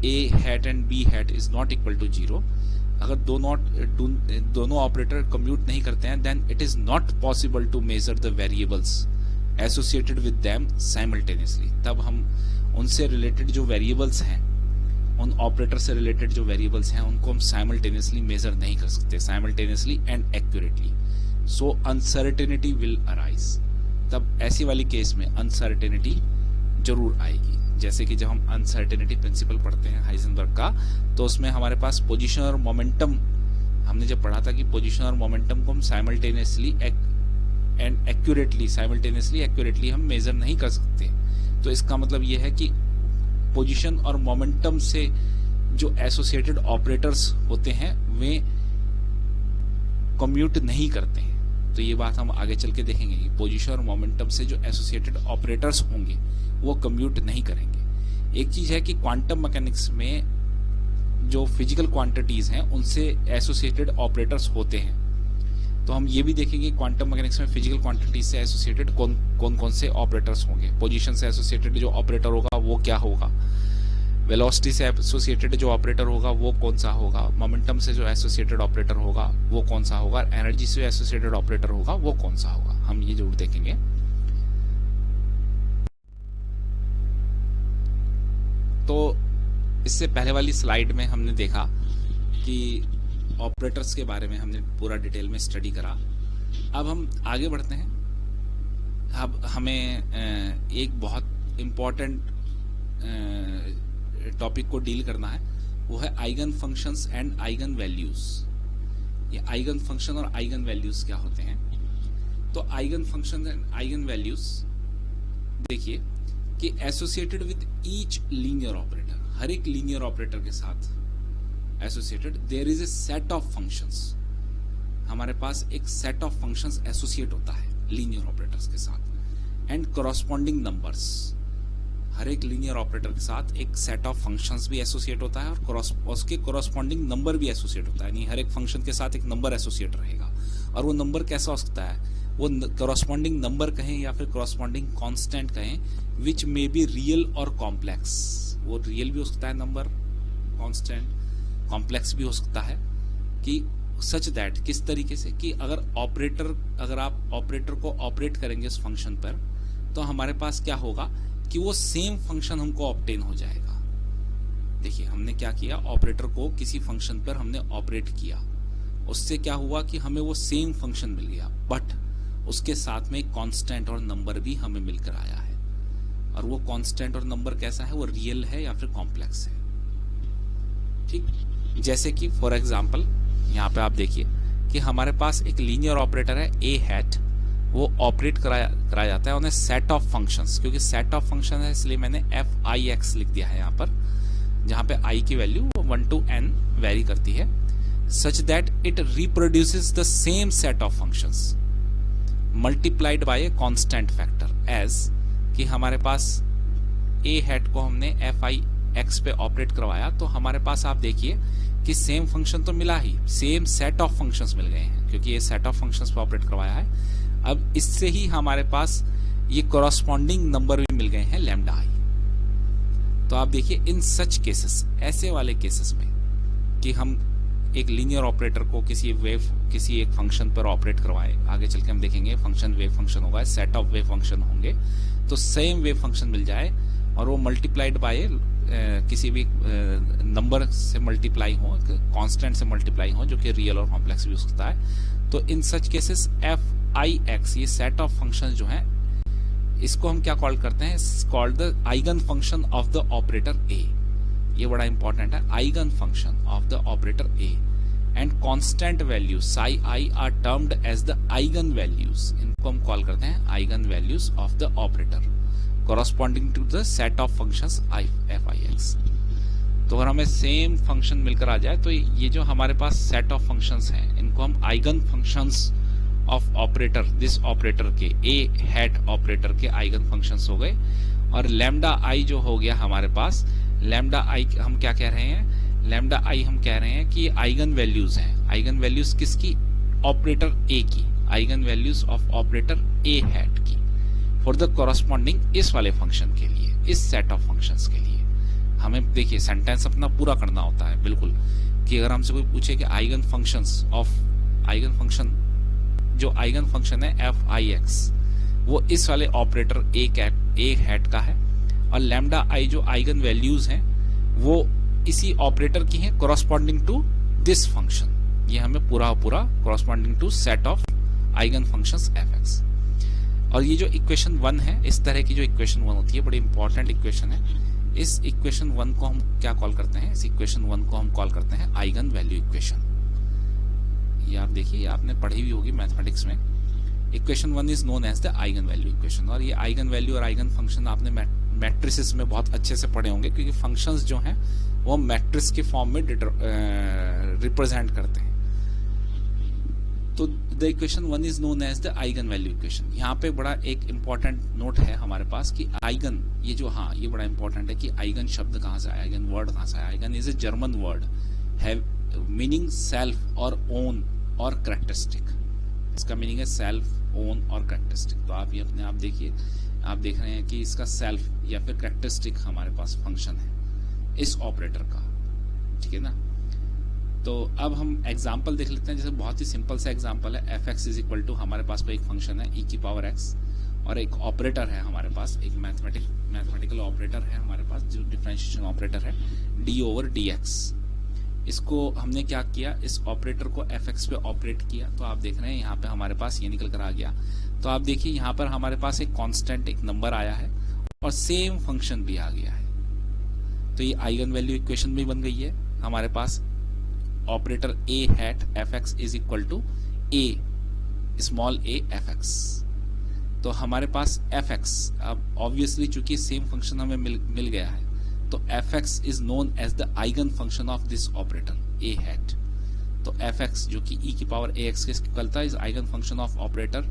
A: A hat and B hat is not equal to 0, अगर दोनों ऑपरेटर कम्यूट नहीं करते हैं, then it is not possible to measure the variables associated with them simultaneously. तब हम उनसे रिलेटेड जो वेरिएबल्स हैं, उन ऑपरेटर से रिलेटेड जो वेरिएबल्स हैं, उनको हम साइमल्टेनियसली मेजर नहीं कर सकते, simultaneously and accurately. So uncertainty will arise. तब ऐसी वाली केस में अनसर्टेनिटी जरूर आएगी। जैसे कि जब हम अनसर्टेनिटी प्रिंसिपल पढ़ते हैं हाइजेनबर्ग का, तो उसमें हमारे पास पोजीशन और मोमेंटम, हमने जब पढ़ा था कि पोजीशन और मोमेंटम को हम साइमल्टेनियसली एंड एक्यूरेटली हम मेजर नहीं कर सकते। तो इसका मतलब यह है कि पोजीशन और मोमेंटम से जो एसोसिएटेड ऑपरेटर्स होते हैं वे कम्यूट नहीं करते हैं। तो ये बात हम आगे चल के देखेंगे कि पोजीशन और मोमेंटम से जो एसोसिएटेड ऑपरेटर्स होंगे वो कम्यूट नहीं करेंगे। एक चीज है कि क्वांटम मैकेनिक्स में जो फिजिकल क्वांटिटीज हैं उनसे एसोसिएटेड ऑपरेटर्स होते हैं। तो हम ये भी देखेंगे क्वांटम मैकेनिक्स में फिजिकल क्वांटिटीज से एसोसिएटेड कौन से ऑपरेटर्स होंगे। पोजीशन से एसोसिएटेड जो ऑपरेटर होगा वो क्या होगा, वेलोसिटी से एसोसिएटेड जो ऑपरेटर होगा वो कौन सा होगा, मोमेंटम से जो एसोसिएटेड ऑपरेटर होगा वो कौन सा होगा, एनर्जी से एसोसिएटेड ऑपरेटर होगा वो कौन सा होगा, हम ये जरूर देखेंगे। तो इससे पहले वाली स्लाइड में हमने देखा कि ऑपरेटर्स के बारे में हमने पूरा डिटेल में स्टडी करा। अब हम आगे बढ़ते हैं। अब हमें एक बहुत इम्पोर्टेंट टॉपिक को डील करना है, वो है eigen functions and eigen values. ये आइगन फंक्शन और आइगन वैल्यूज क्या होते हैं? तो eigen function and eigen values देखिए कि associated with each linear operator, हर एक लीनियर ऑपरेटर के साथ associated there is a set of functions. हमारे पास एक सेट ऑफ फंक्शंस एसोसिएट होता है लीनियर ऑपरेटर्स के साथ, एंड कॉरस्पॉन्डिंग नंबर्स। हर एक लीनियर ऑपरेटर के साथ एक सेट ऑफ फंक्शंस भी एसोसिएट होता है और उसके कॉरस्पॉन्डिंग नंबर भी एसोसिएट होता है। यानी हर एक फंक्शन के साथ एक नंबर एसोसिएट रहेगा, और वो नंबर कैसा हो सकता है, वो कॉरस्पॉन्डिंग नंबर कहें या फिर कॉरस्पॉन्डिंग कांस्टेंट कहें, विच मे बी रियल और कॉम्प्लेक्स। वो रियल भी हो सकता है नंबर, कांस्टेंट, कॉम्प्लेक्स भी हो सकता है। कि सच दैट, किस तरीके से कि अगर आप ऑपरेटर को ऑपरेट करेंगे उस फंक्शन पर, तो हमारे पास क्या होगा कि वो सेम फंक्शन हमको ऑब्टेन हो जाएगा। देखिए हमने क्या किया, ऑपरेटर को किसी फंक्शन पर हमने ऑपरेट किया, उससे क्या हुआ कि हमें वो सेम फंक्शन मिल गया, बट उसके साथ में कांस्टेंट और नंबर भी हमें मिलकर आया है। और वो कांस्टेंट और नंबर कैसा है, वो रियल है या फिर कॉम्प्लेक्स है। ठीक, जैसे कि फॉर एग्जांपल यहाँ पे आप देखिए कि हमारे पास एक लीनियर ऑपरेटर है ए हैट, वो ऑपरेट कराया जाता है उन्हें सेट ऑफ फंक्शंस, क्योंकि सेट ऑफ फंक्शन है इसलिए मैंने एफ आई एक्स लिख दिया है यहाँ पर, जहाँ पे आई की वैल्यू 1 to n वेरी करती है, such that it reproduces the same set of functions multiplied by a constant factor, as कि हमारे पास a हैट को हमने एफ आई एक्स पे ऑपरेट करवाया, तो हमारे पास आप देखिए कि सेम फंक्शन तो मिला ही, सेम सेट ऑफ फंक्शंस मिल गए हैं, क्योंकि ये सेट ऑफ फंक्शंस पे ऑपरेट करवाया है। अब इससे ही हमारे पास ये कॉरस्पॉन्डिंग नंबर भी मिल गए हैं लैम्डा आई। तो आप देखिए इन सच केसेस, ऐसे वाले केसेस में कि हम एक लीनियर ऑपरेटर को किसी एक फंक्शन पर ऑपरेट करवाए, आगे चल के हम देखेंगे फंक्शन वेव फंक्शन होगा, सेट ऑफ वेव फंक्शन होंगे, तो सेम वेव फंक्शन मिल जाए और वो मल्टीप्लाइड बाय किसी भी नंबर से मल्टीप्लाई हो, कांस्टेंट से मल्टीप्लाई हो, जो कि रियल और कॉम्प्लेक्स भी हो सकता है। तो in such cases F I X, ये सेट ऑफ फंक्शन जो है, इसको हम क्या कॉल करते हैं, called the eigen function of the operator A. ये बड़ा इंपॉर्टेंट है, eigen function of the operator A, and constant value psi I are termed as the eigen values. इनको हम कॉल करते हैं eigen values of the operator corresponding to the set of functions I F I x. तो अगर हमें same function मिलकर आ जाए, तो ये जो हमारे पास सेट ऑफ फंक्शंस हैं, इनको हम eigen functions of operator, this operator के, ए हैट ऑपरेटर के आइगन फंक्शंस हो गए। और लैम्डा आई जो हो गया हमारे पास, लैम्डा आई हम क्या कह रहे हैं, लैम्डा आई हम कह रहे हैं कि आइगन वैल्यूज हैं। आइगन वैल्यूज किसकी, ऑपरेटर ए की, eigen values of operator A hat की, फॉर द कॉरस्पॉन्डिंग इस वाले फंक्शन के लिए, इस सेट ऑफ फंक्शंस के लिए। हमें देखिए सेंटेंस अपना पूरा करना होता है बिल्कुल, कि अगर हमसे कोई पूछे कि eigen functions of, eigen function जो आइगन फंक्शन है एफ आई एक्स, वो इस वाले ऑपरेटर ए हैट का है, और लैम्डा आई जो आइगन वैल्यूज हैं वो इसी ऑपरेटर की हैं कॉरस्पॉन्डिंग टू दिस फंक्शन। ये हमें पूरा corresponding to set of eigen functions F X. और ये जो इक्वेशन 1 है, इस तरह की जो इक्वेशन 1 होती है, बड़ी इंपॉर्टेंट इक्वेशन है। इस इक्वेशन 1 को हम क्या कॉल करते हैं, इस इक्वेशन 1 को हम कॉल करते हैं आइगन वैल्यू इक्वेशन। ये आप देखिए, आपने पढ़ी भी होगी मैथमेटिक्स में। Equation 1 is known as the eigen value equation. और ये आइगन वैल्यू और आइगन फंक्शन आपने मैट्रिसेस में बहुत अच्छे से पढ़े होंगे, क्योंकि फंक्शंस जो हैं वो मैट्रिक्स के फॉर्म में रिप्रेजेंट करते हैं। तो the equation 1 is known as the eigen value equation. यहाँ पे बड़ा एक इंपॉर्टेंट नोट है हमारे पास कि आइगन, ये जो, हाँ ये बड़ा इंपॉर्टेंट है कि आइगन शब्द कहाँ से आया, आइगन वर्ड कहाँ से आया। Eigen is a German word, have meaning self और ओन और कैरेक्टरिस्टिक। इसका मीनिंग है सेल्फ, ओन और कैरेक्टरिस्टिक। तो आप ये अपने आप देखिए, आप देख रहे हैं कि इसका सेल्फ या फिर कैरेक्टरिस्टिक हमारे पास फंक्शन है इस ऑपरेटर का, ठीक है ना। तो अब हम एग्जाम्पल देख लेते हैं। जैसे बहुत ही सिंपल सा एग्जाम्पल है, F X is equal to, हमारे पास कोई एक फंक्शन है ई की पावर एक्स, और एक ऑपरेटर है हमारे पास, एक मैथमेटिकल ऑपरेटर है हमारे पास जो डिफरेंशिएशन ऑपरेटर है, डी ओवर डी एक्स। इसको हमने क्या किया, इस ऑपरेटर को एफ एक्स पे ऑपरेट किया। तो आप देख रहे हैं यहाँ पे हमारे पास ये निकल कर आ गया। तो आप देखिए यहाँ पर हमारे पास एक कांस्टेंट, एक नंबर आया है, और सेम फंक्शन भी आ गया है। तो ये आइगन वैल्यू इक्वेशन भी बन गई है हमारे पास। Operator A hat F X is equal to A small A F X. तो हमारे पास एफ एक्स, अब ऑब्वियसली चूंकि सेम फंक्शन हमें मिल गया है, तो F X is known as the eigen function of this operator A hat. तो एफ एक्स जो कि ई की पावर ए एक्स के निकलता है, is eigen function of operator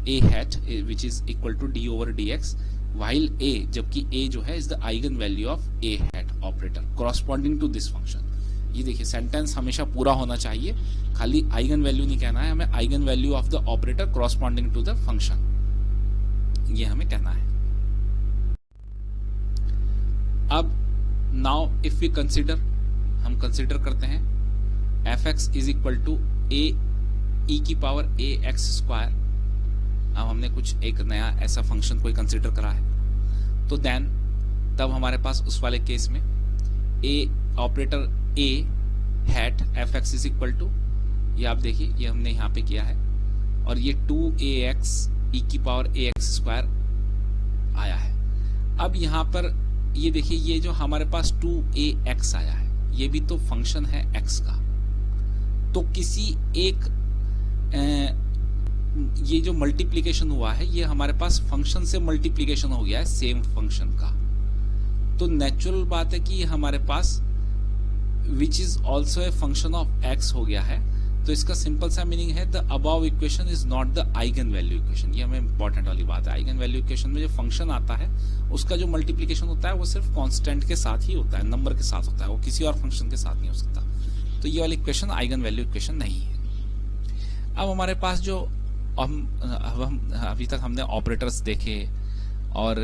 A: A hat which is equal to D over D X, while A, जबकि A जो है is the eigen value of A hat operator corresponding to this function. ये देखिए sentence हमेशा पूरा होना चाहिए, खाली आइगन वैल्यू नहीं कहना है हमें, eigen value of the operator corresponding to the function, ये हमें कहना है। अब नाउ इफ वी कंसिडर, हम कंसिडर करते हैं F X is equal to A E की पावर ए एक्स स्क्वायर। अब हमने कुछ एक नया ऐसा फंक्शन कोई कंसिडर करा है, तो देन तब हमारे पास उस वाले केस में A operator A hat F X is equal to, ये आप देखिए ये हमने यहाँ पे किया है, और ये 2ax ई की पावर ए एक्स स्क्वायर आया है। अब यहाँ पर ये देखिए, ये जो हमारे पास 2ax आया है, ये भी तो फंक्शन है x का। तो किसी एक ये जो मल्टीप्लिकेशन हुआ है, ये हमारे पास फंक्शन से मल्टीप्लिकेशन हो गया है सेम फंक्शन का। तो नेचुरल बात है कि हमारे पास which is also a function of x हो गया है। तो इसका सिंपल सा मीनिंग है the above equation is not the eigen value equation. ये हमें इंपॉर्टेंट वाली बात है। आइगन वैल्यू इक्वेशन में जो फंक्शन आता है उसका जो मल्टीप्लिकेशन होता है वो सिर्फ कांस्टेंट के साथ ही होता है, नंबर के साथ होता है, वो किसी और फंक्शन के साथ नहीं हो सकता। तो ये वाली इक्वेशन आइगन वैल्यू इक्वेशन नहीं है। अब हमारे पास जो हम अभी तक हमने ऑपरेटर्स देखे और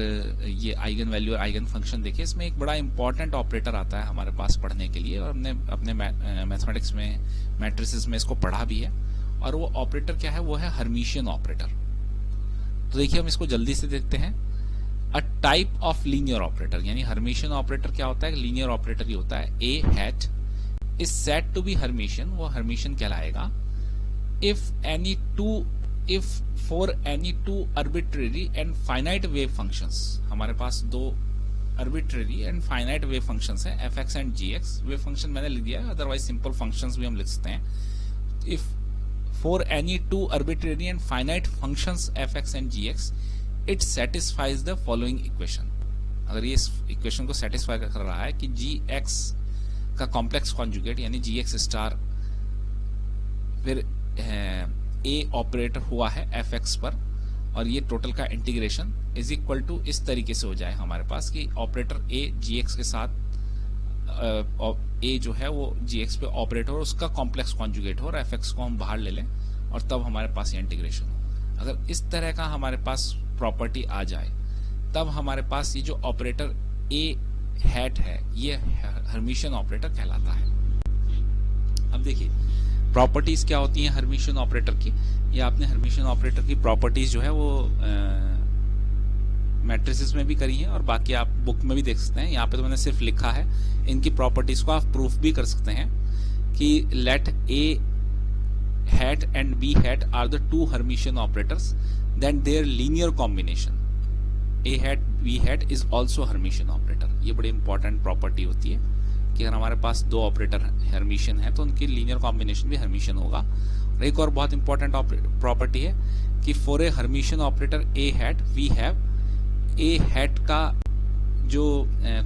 A: ये आइगन वैल्यू और आइगन फंक्शन देखे, इसमें एक बड़ा इंपॉर्टेंट ऑपरेटर आता है हमारे पास पढ़ने के लिए, और हमने अपने मैथमेटिक्स में मैट्रिसेस में इसको पढ़ा भी है। और वो ऑपरेटर क्या है, वो है हर्मिशियन ऑपरेटर। तो देखिए हम इसको जल्दी से देखते हैं। A type of linear operator, यानी हर्मिशियन ऑपरेटर क्या होता है, लीनियर ऑपरेटर ही होता है। A hat is said to be Hermitian, वो हर्मिशियन कहलाएगा if for any two arbitrary and finite wave functions, हमारे पास दो arbitrary and finite wave functions हैं fx and gx। wave function मैंने लिख दिया है, अदरवाइज simple functions भी हम लिख सकते हैं। if for any two arbitrary and finite functions fx and gx it satisfies the following equation। अगर ये इस इक्वेशन को सेटिस्फाई कर रहा है कि gx का कॉम्प्लेक्स कॉन्जुगेट यानी gx स्टार फिर ए ऑपरेटर हुआ है एफ एक्स पर, और ये टोटल का इंटीग्रेशन इज इक्वल टू इस तरीके से हो जाए हमारे पास कि ऑपरेटर ए जी एक्स के साथ ए जो है वो जी एक्स पे ऑपरेट हो और उसका कॉम्प्लेक्स कॉन्जुगेट हो और एफ एक्स को हम बाहर ले लें और तब हमारे पास ये इंटीग्रेशन हो। अगर इस तरह का हमारे पास प्रॉपर्टी आ जाए तब हमारे पास ये जो ऑपरेटर ए हैट है ये हर्मिशियन ऑपरेटर कहलाता है। अब देखिए प्रॉपर्टीज क्या होती हैं हर्मिशियन ऑपरेटर की। ये आपने हर्मिशियन ऑपरेटर की प्रॉपर्टीज जो है वो मैट्रिसेस में भी करी हैं और बाकी आप बुक में भी देख सकते हैं। यहाँ पे तो मैंने सिर्फ लिखा है, इनकी प्रॉपर्टीज को आप प्रूफ भी कर सकते हैं कि let A hat and B hat are the two Hermitian operators then their linear combination A hat B hat is also Hermitian operator. ये बड़ी इंपॉर्टेंट प्रॉपर्टी होती है कि अगर हमारे पास दो ऑपरेटर हर्मिशियन है तो उनकी लीनियर कॉम्बिनेशन भी हर्मिशियन होगा। और एक और बहुत इंपॉर्टेंट प्रॉपर्टी है कि for a Hermitian operator A hat we have A hat का जो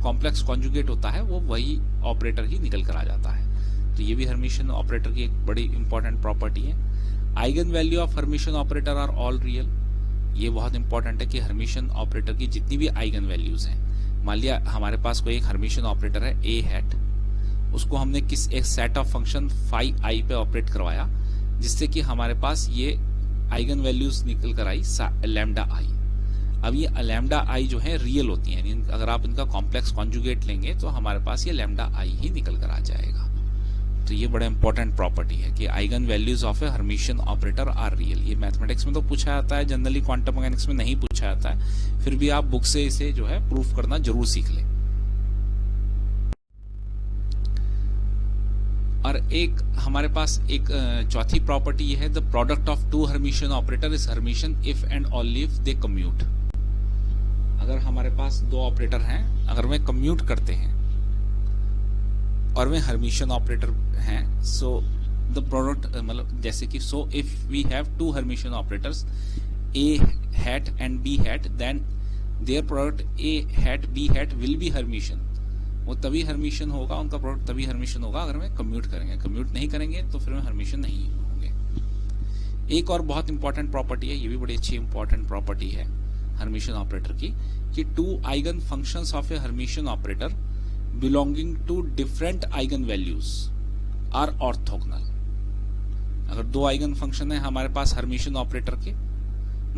A: कॉम्प्लेक्स कॉन्जुगेट होता है वो वही ऑपरेटर ही निकल कर आ जाता है। तो ये भी हर्मिशियन ऑपरेटर की एक बड़ी इंपॉर्टेंट प्रॉपर्टी है। Eigen value of Hermitian operator are all real. ये बहुत इंपॉर्टेंट है कि हर्मिशियन ऑपरेटर की जितनी भी आइगन वैल्यूज हैं, मान लिया हमारे पास कोई एक हर्मिशियन ऑपरेटर है ए हैट, उसको हमने किस एक सेट ऑफ फंक्शन फाई आई पे ऑपरेट करवाया जिससे कि हमारे पास ये आइगन वैल्यूज निकल कर आई लैम्डा आई। अब ये लैम्डा आई जो है रियल होती है, यानी अगर आप इनका कॉम्प्लेक्स कॉन्जुगेट लेंगे तो हमारे पास ये लैम्डा आई ही निकल कर आ जाएगा। तो ये बड़ा इंपॉर्टेंट प्रॉपर्टी है कि eigen values of a Hermitian operator are real. ये मैथमेटिक्स में तो पूछा जाता है, जनरली क्वांटम मैकेनिक्स में नहीं पूछा जाता है, फिर भी आप बुक से इसे जो है प्रूफ करना जरूर सीख लें। और एक हमारे पास एक चौथी प्रॉपर्टी ये है, the product of two Hermitian operator is Hermitian if and only if they commute. अगर हमारे पास दो ऑपरेटर हैं, अगर वे कम्यूट करते हैं और वे हर्मिशियन ऑपरेटर हैं, सो द प्रोडक्ट मतलब जैसे कि so if we have two Hermitian operators A hat and B hat then their product A hat B hat will be Hermitian. वो तभी हर्मिशियन होगा, उनका प्रोडक्ट तभी हर्मिशियन होगा अगर वे कम्यूट करेंगे। कम्यूट नहीं करेंगे तो फिर वे हर्मिशियन नहीं होंगे। एक और बहुत इंपॉर्टेंट प्रॉपर्टी है, ये भी बड़ी अच्छी इंपॉर्टेंट प्रॉपर्टी है हर्मिशियन ऑपरेटर की, कि two eigen functions of a Hermitian operator belonging to different eigen values are orthogonal। अगर दो आइगन फंक्शन है हमारे पास हर्मिशियन ऑपरेटर के,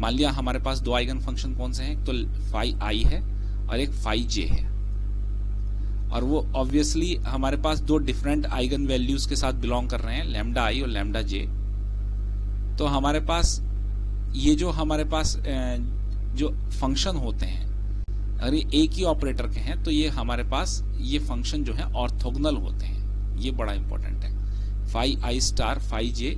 A: मान लिया हमारे पास दो आइगन फंक्शन कौन से हैं, तो फाई आई है और एक फाई जे है, और वो ऑब्वियसली हमारे पास दो डिफरेंट आइगन वैल्यूज के साथ बिलोंग कर रहे हैं, लैम्डा आई और लैम्डा जे। तो हमारे पास ये जो हमारे पास जो फंक्शन होते हैं, अगर ये एक ही ऑपरेटर के हैं तो ये हमारे पास ये फंक्शन जो है ऑर्थोगोनल होते हैं। ये बड़ा इंपॉर्टेंट है। Phi I star phi J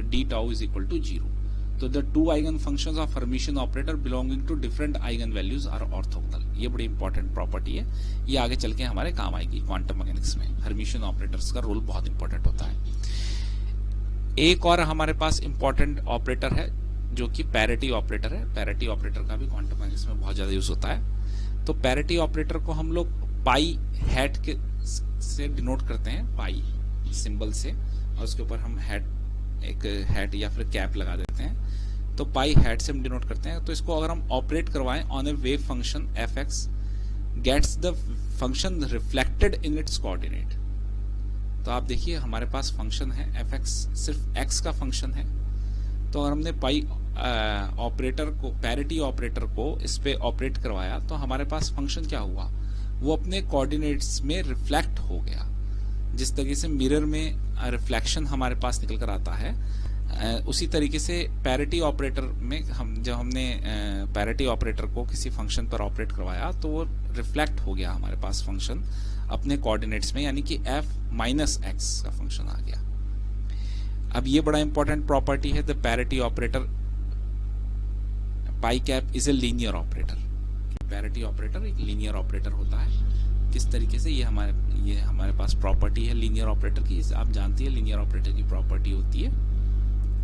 A: D tau is equal to 0। तो the two eigen functions of Hermitian operator belonging to different eigen values are orthogonal. ये बड़ी इंपॉर्टेंट प्रॉपर्टी है, ये आगे चल के हमारे काम आएगी क्वांटम मैकेनिक्स में। हर्मिशियन ऑपरेटर्स का रोल बहुत इंपॉर्टेंट होता है। एक और हमारे पास इंपॉर्टेंट ऑपरेटर है जो कि पैरिटी ऑपरेटर है। पैरिटी ऑपरेटर का भी क्वांटम मैकेनिक्स में बहुत ज्यादा यूज होता है। तो पैरिटी ऑपरेटर को हम लोग पाई हैट के से डिनोट करते हैं, पाई सिंबल से, और उसके ऊपर हम एक हैट या फिर कैप लगा देते हैं। तो पाई हैट से हम डिनोट करते हैं। तो इसको अगर हम ऑपरेट करवाएं on a wave function F X gets the function reflected in its coordinate. तो आप देखिए हमारे पास फंक्शन है एफ एक्स, सिर्फ एक्स का फंक्शन है। तो अगर हमने पाई ऑपरेटर को, पैरिटी ऑपरेटर को इस पे ऑपरेट करवाया तो हमारे पास फंक्शन क्या हुआ, वो अपने कोऑर्डिनेट्स में रिफ्लेक्ट हो गया। जिस तरीके से मिरर में रिफ्लेक्शन हमारे पास निकल कर आता है, उसी तरीके से पैरिटी ऑपरेटर में जब हमने पैरिटी ऑपरेटर को किसी फंक्शन पर ऑपरेट करवाया तो वो रिफ्लेक्ट हो गया हमारे पास फंक्शन अपने कोऑर्डिनेट्स में, यानी कि f माइनस एक्स का फंक्शन आ गया। अब ये बड़ा इंपॉर्टेंट प्रॉपर्टी है, the parity operator pi cap is a linear operator. Parity operator एक लीनियर ऑपरेटर होता है। किस तरीके से, ये हमारे पास प्रॉपर्टी है लीनियर ऑपरेटर की, आप जानती है लीनियर ऑपरेटर की प्रॉपर्टी होती है,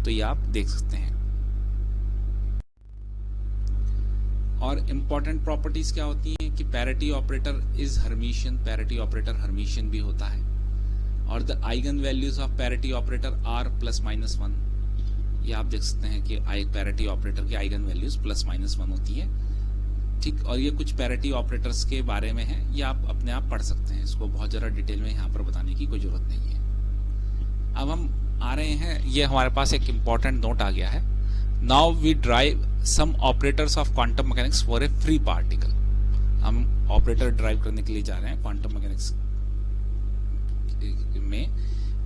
A: तो ये आप देख सकते हैं। और इंपॉर्टेंट प्रॉपर्टीज क्या होती हैं कि parity operator is Hermitian, parity operator Hermitian भी होता है, और the eigen values of parity operator are plus minus 1। ये आप देख सकते हैं कि पैरिटी ऑपरेटर की आइगन वैल्यूज ±1 होती है, ठीक। और ये कुछ पैरिटी ऑपरेटर्स के बारे में है, ये आप अपने आप पढ़ सकते हैं, इसको बहुत ज़्यादा डिटेल में यहाँ पर बताने की कोई ज़रूरत नहीं है। अब हम आ रहे हैं, ये हमारे पास एक इम्पॉर्टेंट नोट आ गया है। Now we derive some operators of quantum mechanics for a free particle. हम ऑपरेटर ड्राइव करने के लिए जा रहे हैं क्वांटम मैकेनिक्स में,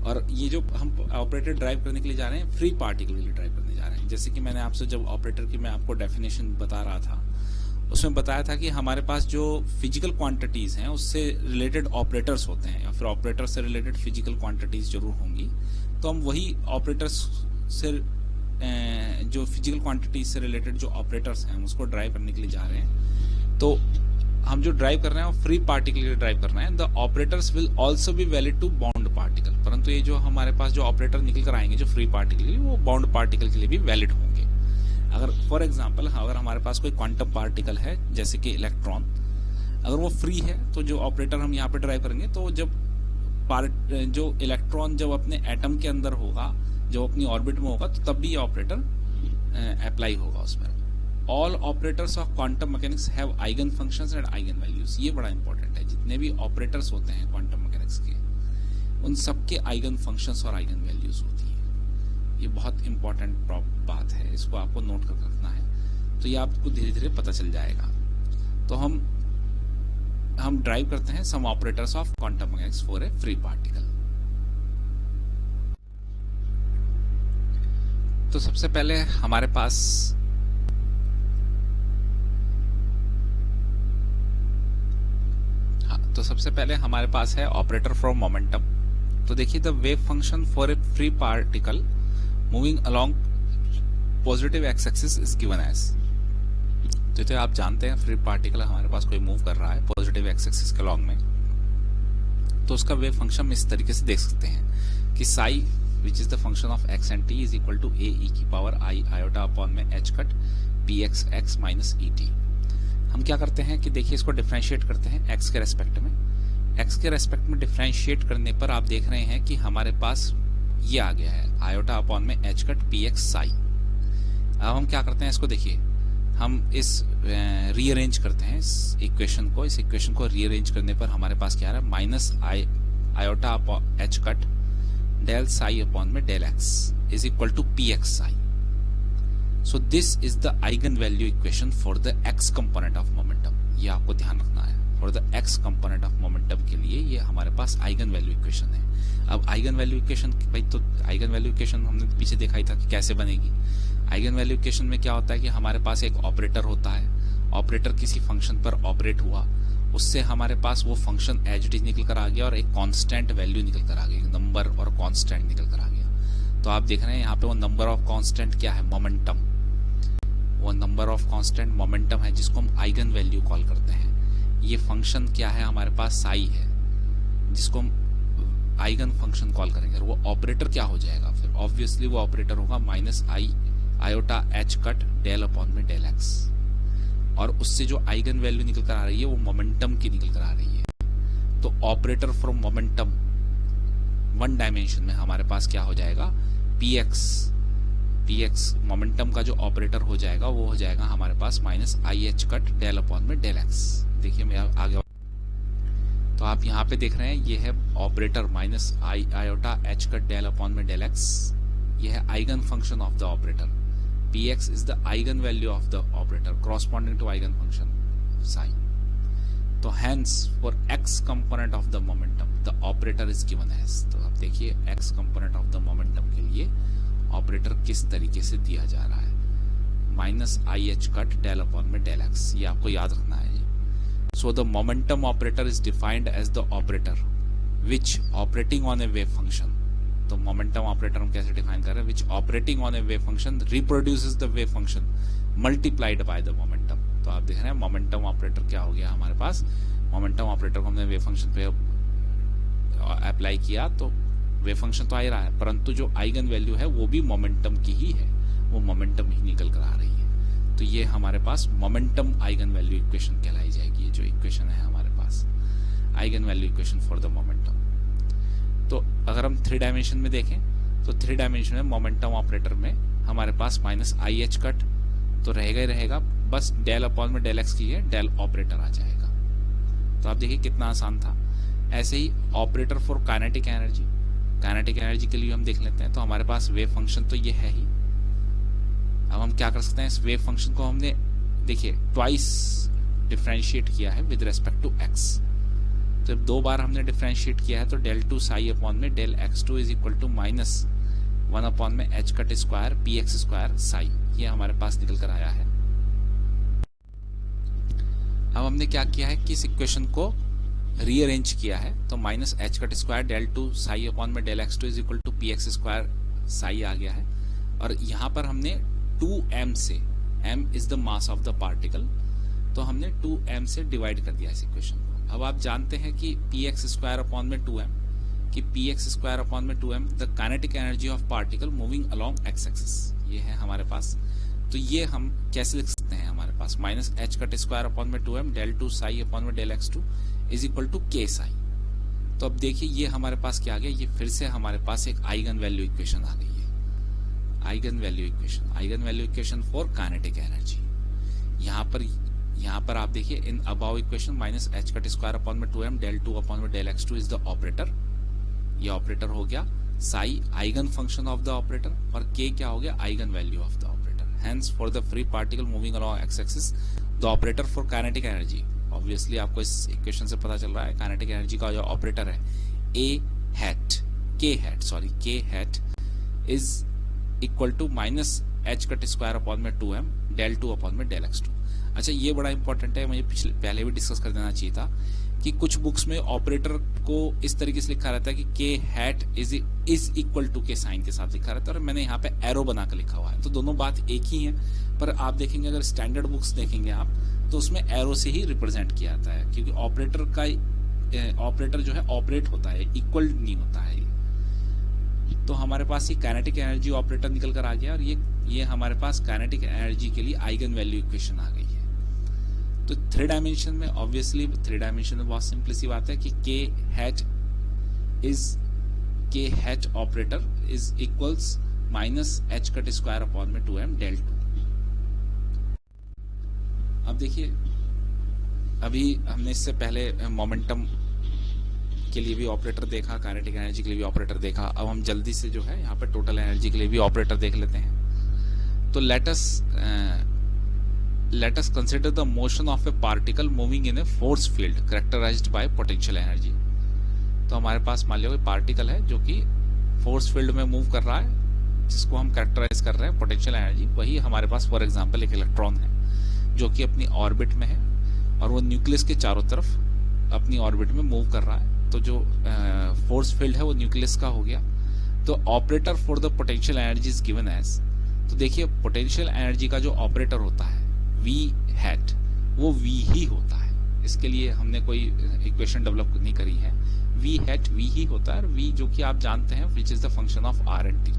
A: और ये जो हम ऑपरेटर ड्राइव करने के लिए जा रहे हैं फ्री पार्टिकल के लिए ड्राइव करने जा रहे हैं। जैसे कि मैंने आपसे जब ऑपरेटर की मैं आपको डेफिनेशन बता रहा था, उसमें बताया था कि हमारे पास जो फिजिकल क्वांटिटीज़ हैं उससे रिलेटेड ऑपरेटर्स होते हैं, या फिर ऑपरेटर से रिलेटेड फिजिकल क्वांटिटीज़ जरूर होंगी। तो हम वही ऑपरेटर्स से जो फिजिकल क्वांटिटीज से रिलेटेड जो ऑपरेटर्स हैं उसको ड्राइव करने के लिए जा रहे हैं। तो हम जो ड्राइव कर रहे हैं वो फ्री पार्टिकल के लिए ड्राइव कर रहे हैं। The operators will also be valid to bound particle, परंतु ये जो हमारे पास जो ऑपरेटर निकल कर आएंगे जो फ्री पार्टिकल के लिए, वो बाउंड पार्टिकल के लिए भी वैलिड होंगे। अगर फॉर एग्जाम्पल अगर हमारे पास कोई क्वांटम पार्टिकल है जैसे कि इलेक्ट्रॉन, अगर वो फ्री है तो जो ऑपरेटर हम यहाँ पे ड्राइव करेंगे, तो जब जो इलेक्ट्रॉन जब अपने एटम के अंदर होगा, जब अपनी ऑर्बिट में होगा, तो तब भी ये ऑपरेटर अप्लाई होगा उस पर। All operators of quantum mechanics have eigen functions and eigen values. ये बड़ा इंपॉर्टेंट है, जितने भी ऑपरेटर्स होते हैं क्वांटम मैकेनिक्स के, उन सबके आइगन फंक्शंस और आइगन वैल्यूज होती है। ये बहुत इंपॉर्टेंट बात है, इसको आपको नोट कर रखना है, तो ये आपको धीरे धीरे पता चल जाएगा। तो हम ड्राइव करते हैं some operators of quantum mechanics for a free particle. तो सबसे पहले हमारे पास है ऑपरेटर फ्रॉम मोमेंटम। तो देखिए, the wave function for a free particle moving along positive X axis is given as. तो आप जानते हैं फ्री पार्टिकल हमारे पास कोई मूव कर रहा है पॉजिटिव एक्स एक्सिस के लॉन्ग में, तो उसका वेव फंक्शन इस तरीके से देख सकते हैं कि psi which is the function of X and T is equal to A E की पावर आई आयोटा अपॉन में H cut P X X minus E T. हम क्या करते हैं कि देखिए, इसको डिफरेंशिएट करते हैं एक्स के रेस्पेक्ट में। एक्स के रेस्पेक्ट में डिफरेंशिएट करने पर आप देख रहे हैं कि हमारे पास ये आ गया है आयोटा अपॉन में H cut P X Sai. अब हम क्या करते हैं, इसको देखिए, हम इस रीअरेंज करते हैं इस इक्वेशन को। इस इक्वेशन को रीअरेंज करने पर हमारे पास क्या आ रहा है, minus iota upon H cut del psi upon में del X is equal to P X psi. So this is the eigen value equation for the X component of momentum. ये आपको ध्यान रखना है, for the X component of momentum के लिए ये हमारे पास आइगन वैल्यू इक्वेशन है। अब आइगन वैल्यू इक्वेशन भाई, तो आइगन वैल्यू इक्वेशन हमने पीछे देखा ही था कि कैसे बनेगी। आइगन वैल्यू इक्वेशन में क्या होता है कि हमारे पास एक ऑपरेटर होता है, ऑपरेटर किसी फंक्शन पर ऑपरेट हुआ, उससे हमारे पास वो फंक्शन एज इट इज निकल कर आ गया और एक कांस्टेंट वैल्यू निकल कर आ गई, नंबर और कांस्टेंट निकल कर आ गया। तो आप देख रहे हैं यहाँ पे वो नंबर ऑफ कांस्टेंट क्या है, मोमेंटम। वो नंबर ऑफ कांस्टेंट मोमेंटम है जिसको हम आइगन वैल्यू कॉल करते हैं। ये फंक्शन क्या है हमारे पास, साई है, जिसको हम आइगन फंक्शन कॉल करेंगे। और वो ऑपरेटर क्या हो जाएगा, फिर ऑब्वियसली वो ऑपरेटर होगा minus I iota H cut del upon में डेल एक्स, और उससे जो आइगन वैल्यू निकल कर आ रही है वो मोमेंटम की निकल कर आ रही है। तो operator from momentum one dimension में हमारे पास क्या हो जाएगा, पी एक्स मोमेंटम का जो ऑपरेटर हो जाएगा वो हो जाएगा हमारे पास minus I H cut del upon में डेल एक्स। देखिए मैं आगे, तो आप यहाँ पे देख रहे हैं ये है operator minus I iota H cut del upon में डेल एक्स। ये है eigen function of the operator. px is the eigen value of the operator corresponding to eigen function psi. तो hence for x component of the momentum the operator is given as। तो अब देखिए x component of the momentum के लिए operator किस तरीके से दिया जा रहा है, minus I H cut del upon में डेल एक्स। ये आपको याद रखना है। So the momentum operator is defined as the operator which operating on a wave function. तो मोमेंटम ऑपरेटर हम कैसे डिफाइन कर रहे हैं, which operating on a wave function reproduces the wave function multiplied by the momentum. तो आप देख रहे हैं मोमेंटम ऑपरेटर क्या हो गया हमारे पास, मोमेंटम ऑपरेटर को हमने वेव फंक्शन पे अप्लाई किया तो वेव फंक्शन तो आ ही रहा है, परंतु जो आइगन वैल्यू है वो भी मोमेंटम की ही है, वो मोमेंटम ही निकल कर आ रही है। तो ये हमारे पास मोमेंटम आइगन वैल्यू इक्वेशन कहलाई जाएगी। ये जो इक्वेशन है हमारे पास eigen value equation for the momentum. तो अगर हम 3 डायमेंशन में देखें तो 3 डायमेंशन में मोमेंटम ऑपरेटर में हमारे पास माइनस आई एच कट तो रहेगा ही रहेगा, बस डेल अपॉन में डेल एक्स की है डेल ऑपरेटर आ जाएगा। तो आप देखिए कितना आसान था। ऐसे ही operator for kinetic energy, kinetic energy के लिए हम देख लेते हैं। तो हमारे पास वेव फंक्शन तो ये है ही। अब हम क्या कर सकते हैं, इस वेव फंक्शन को हमने देखिए ट्वाइस डिफरेंशिएट किया है विद रेस्पेक्ट टू एक्स। जब 2 बार हमने डिफरेंशिएट किया है तो डेल टू साई अपॉन में del X two is equal to minus 1 upon में H cut square P X square psi, ये हमारे पास निकल कर आया है। अब हमने क्या किया है कि इस इक्वेशन को रीअरेंज किया है। तो minus H cut square del two psi upon में del X two is equal to P X square psi आ गया है। और यहाँ पर हमने 2m से, m is the mass of the particle, तो हमने 2m से डिवाइड कर दिया इस इक्वेशन को। अब आप जानते हैं कि पी एक्स स्क्वायर अपॉन में 2m, कि पी एक्स स्क्वायर अपॉन में 2m the kinetic energy of particle moving along X axis, ये है हमारे पास। तो ये हम कैसे लिख सकते हैं, हमारे पास minus H cut square upon में 2m del two psi upon में del X two is equal to K psi. तो अब देखिए ये हमारे पास क्या आ गया, ये फिर से हमारे पास एक आइगन वैल्यू इक्वेशन आ गई है। Eigen value equation, eigen value equation for kinetic energy. यहाँ पर आप देखिए in above equation minus H cut square upon में 2m डेल टू अपॉन में del X two is the operator, ये ऑपरेटर हो गया। Psi eigen function of the operator और के क्या हो गया, eigen value of the operator. Hence for the free particle moving along X axis the operator for kinetic energy, obviously आपको इस equation से पता चल रहा है काइनेटिक एनर्जी का जो ऑपरेटर है K hat is equal to minus H cut square upon में 2m डेल टू अपॉन में डेल एक्स टू। अच्छा ये बड़ा इंपॉर्टेंट है, मुझे पहले भी डिस्कस कर देना चाहिए था कि कुछ बुक्स में ऑपरेटर को इस तरीके से लिखा रहता है कि के हैट इज इक्वल टू के साइन के साथ लिखा रहता है, और मैंने यहाँ पे एरो बनाकर लिखा हुआ है। तो दोनों बात एक ही है, पर आप देखेंगे अगर स्टैंडर्ड बुक्स देखेंगे आप तो उसमें एरो से ही रिप्रेजेंट किया जाता है, क्योंकि ऑपरेटर जो है ऑपरेट होता है, इक्वल नहीं होता है। तो हमारे पास ये काइनेटिक एनर्जी ऑपरेटर निकल कर आ गया, और ये हमारे पास काइनेटिक एनर्जी के लिए आइगन वैल्यू इक्वेशन आ गई है। तो 3 डायमेंशन में ऑब्वियसली 3 डायमेंशन में बहुत सिंपल सी बात है कि के hat operator is equals minus H cut square upon में 2m डेल टू। अब देखिए अभी हमने इससे पहले मोमेंटम के लिए भी ऑपरेटर देखा, काइनेटिक एनर्जी के लिए भी ऑपरेटर देखा। अब हम जल्दी से जो है यहाँ पे टोटल एनर्जी के लिए भी ऑपरेटर देख लेते हैं। तो let us consider the motion of a particle moving in a force field characterised by potential energy. तो हमारे पास मान लो कोई पार्टिकल है जो कि फोर्स फील्ड में मूव कर रहा है, जिसको हम कैरेक्टराइज कर रहे हैं पोटेंशियल एनर्जी। वही हमारे पास फॉर एग्जाम्पल एक इलेक्ट्रॉन है जो कि अपनी ऑर्बिट में है और वो न्यूक्लियस के चारों तरफ अपनी ऑर्बिट में मूव कर रहा है। तो जो फोर्स फील्ड है वो न्यूक्लियस का हो गया। तो operator for the potential energy is given as, तो देखिए पोटेंशियल एनर्जी का जो ऑपरेटर होता है वी हैट, वो वी ही होता है। इसके लिए हमने कोई इक्वेशन डेवलप नहीं करी है, वी हैट वी ही होता है। वी जो कि आप जानते हैं which is the function of are and T.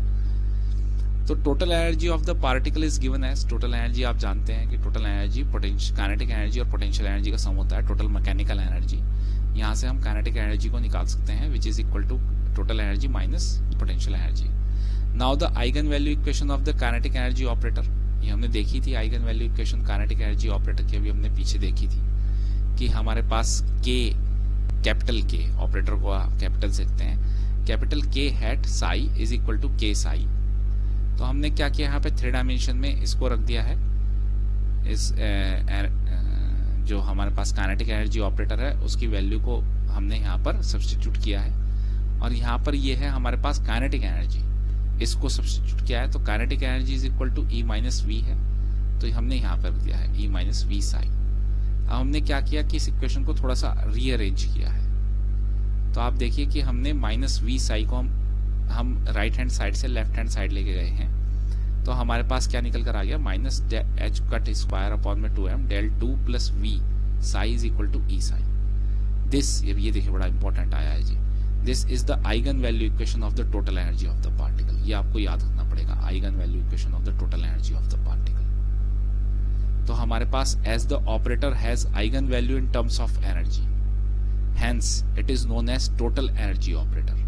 A: तो total energy of the particle is given as, total energy आप जानते हैं कि टोटल एनर्जी काइनेटिक एनर्जी और पोटेंशियल एनर्जी का सम होता है टोटल मैकेनिकल एनर्जी। यहाँ से हम काइनेटिक एनर्जी को निकाल सकते हैं which is equal to total energy minus potential energy. Now the eigen value equation of the kinetic energy operator, ये हमने देखी थी eigen value equation kinetic energy operator की, अभी हमने पीछे देखी थी कि हमारे पास कैपिटल के ऑपरेटर को कैपिटल से लिखते हैं, capital K hat psi is equal to K psi. तो हमने क्या किया यहाँ पे 3 डायमेंशन में इसको रख दिया है, इस जो हमारे पास काइनेटिक एनर्जी ऑपरेटर है उसकी वैल्यू को हमने यहाँ पर सब्स्टिट्यूट किया है, और यहाँ पर ये है हमारे पास काइनेटिक एनर्जी, इसको सब्स्टिट्यूट किया है। तो kinetic energy is equal to E minus V है, तो हमने यहाँ पर दिया है ई माइनस वी साई। अब हमने क्या किया कि इस इक्वेशन को थोड़ा सा रीअरेंज किया है। तो आप देखिए कि हमने माइनस वी साई को हम राइट हैंड साइड से लेफ्ट हैंड साइड लेके गए हैं। तो हमारे पास क्या निकल कर आ गया, minus H cut square upon में 2m del two plus V psi is equal to E psi. This ये देखिए बड़ा इंपॉर्टेंट आया है जी, this is the eigen value equation of the total energy of the particle. ये आपको याद रखना पड़ेगा, eigen value equation of the total energy of the particle. तो हमारे पास as the operator has eigen value in terms of energy, hence it is known as total energy operator.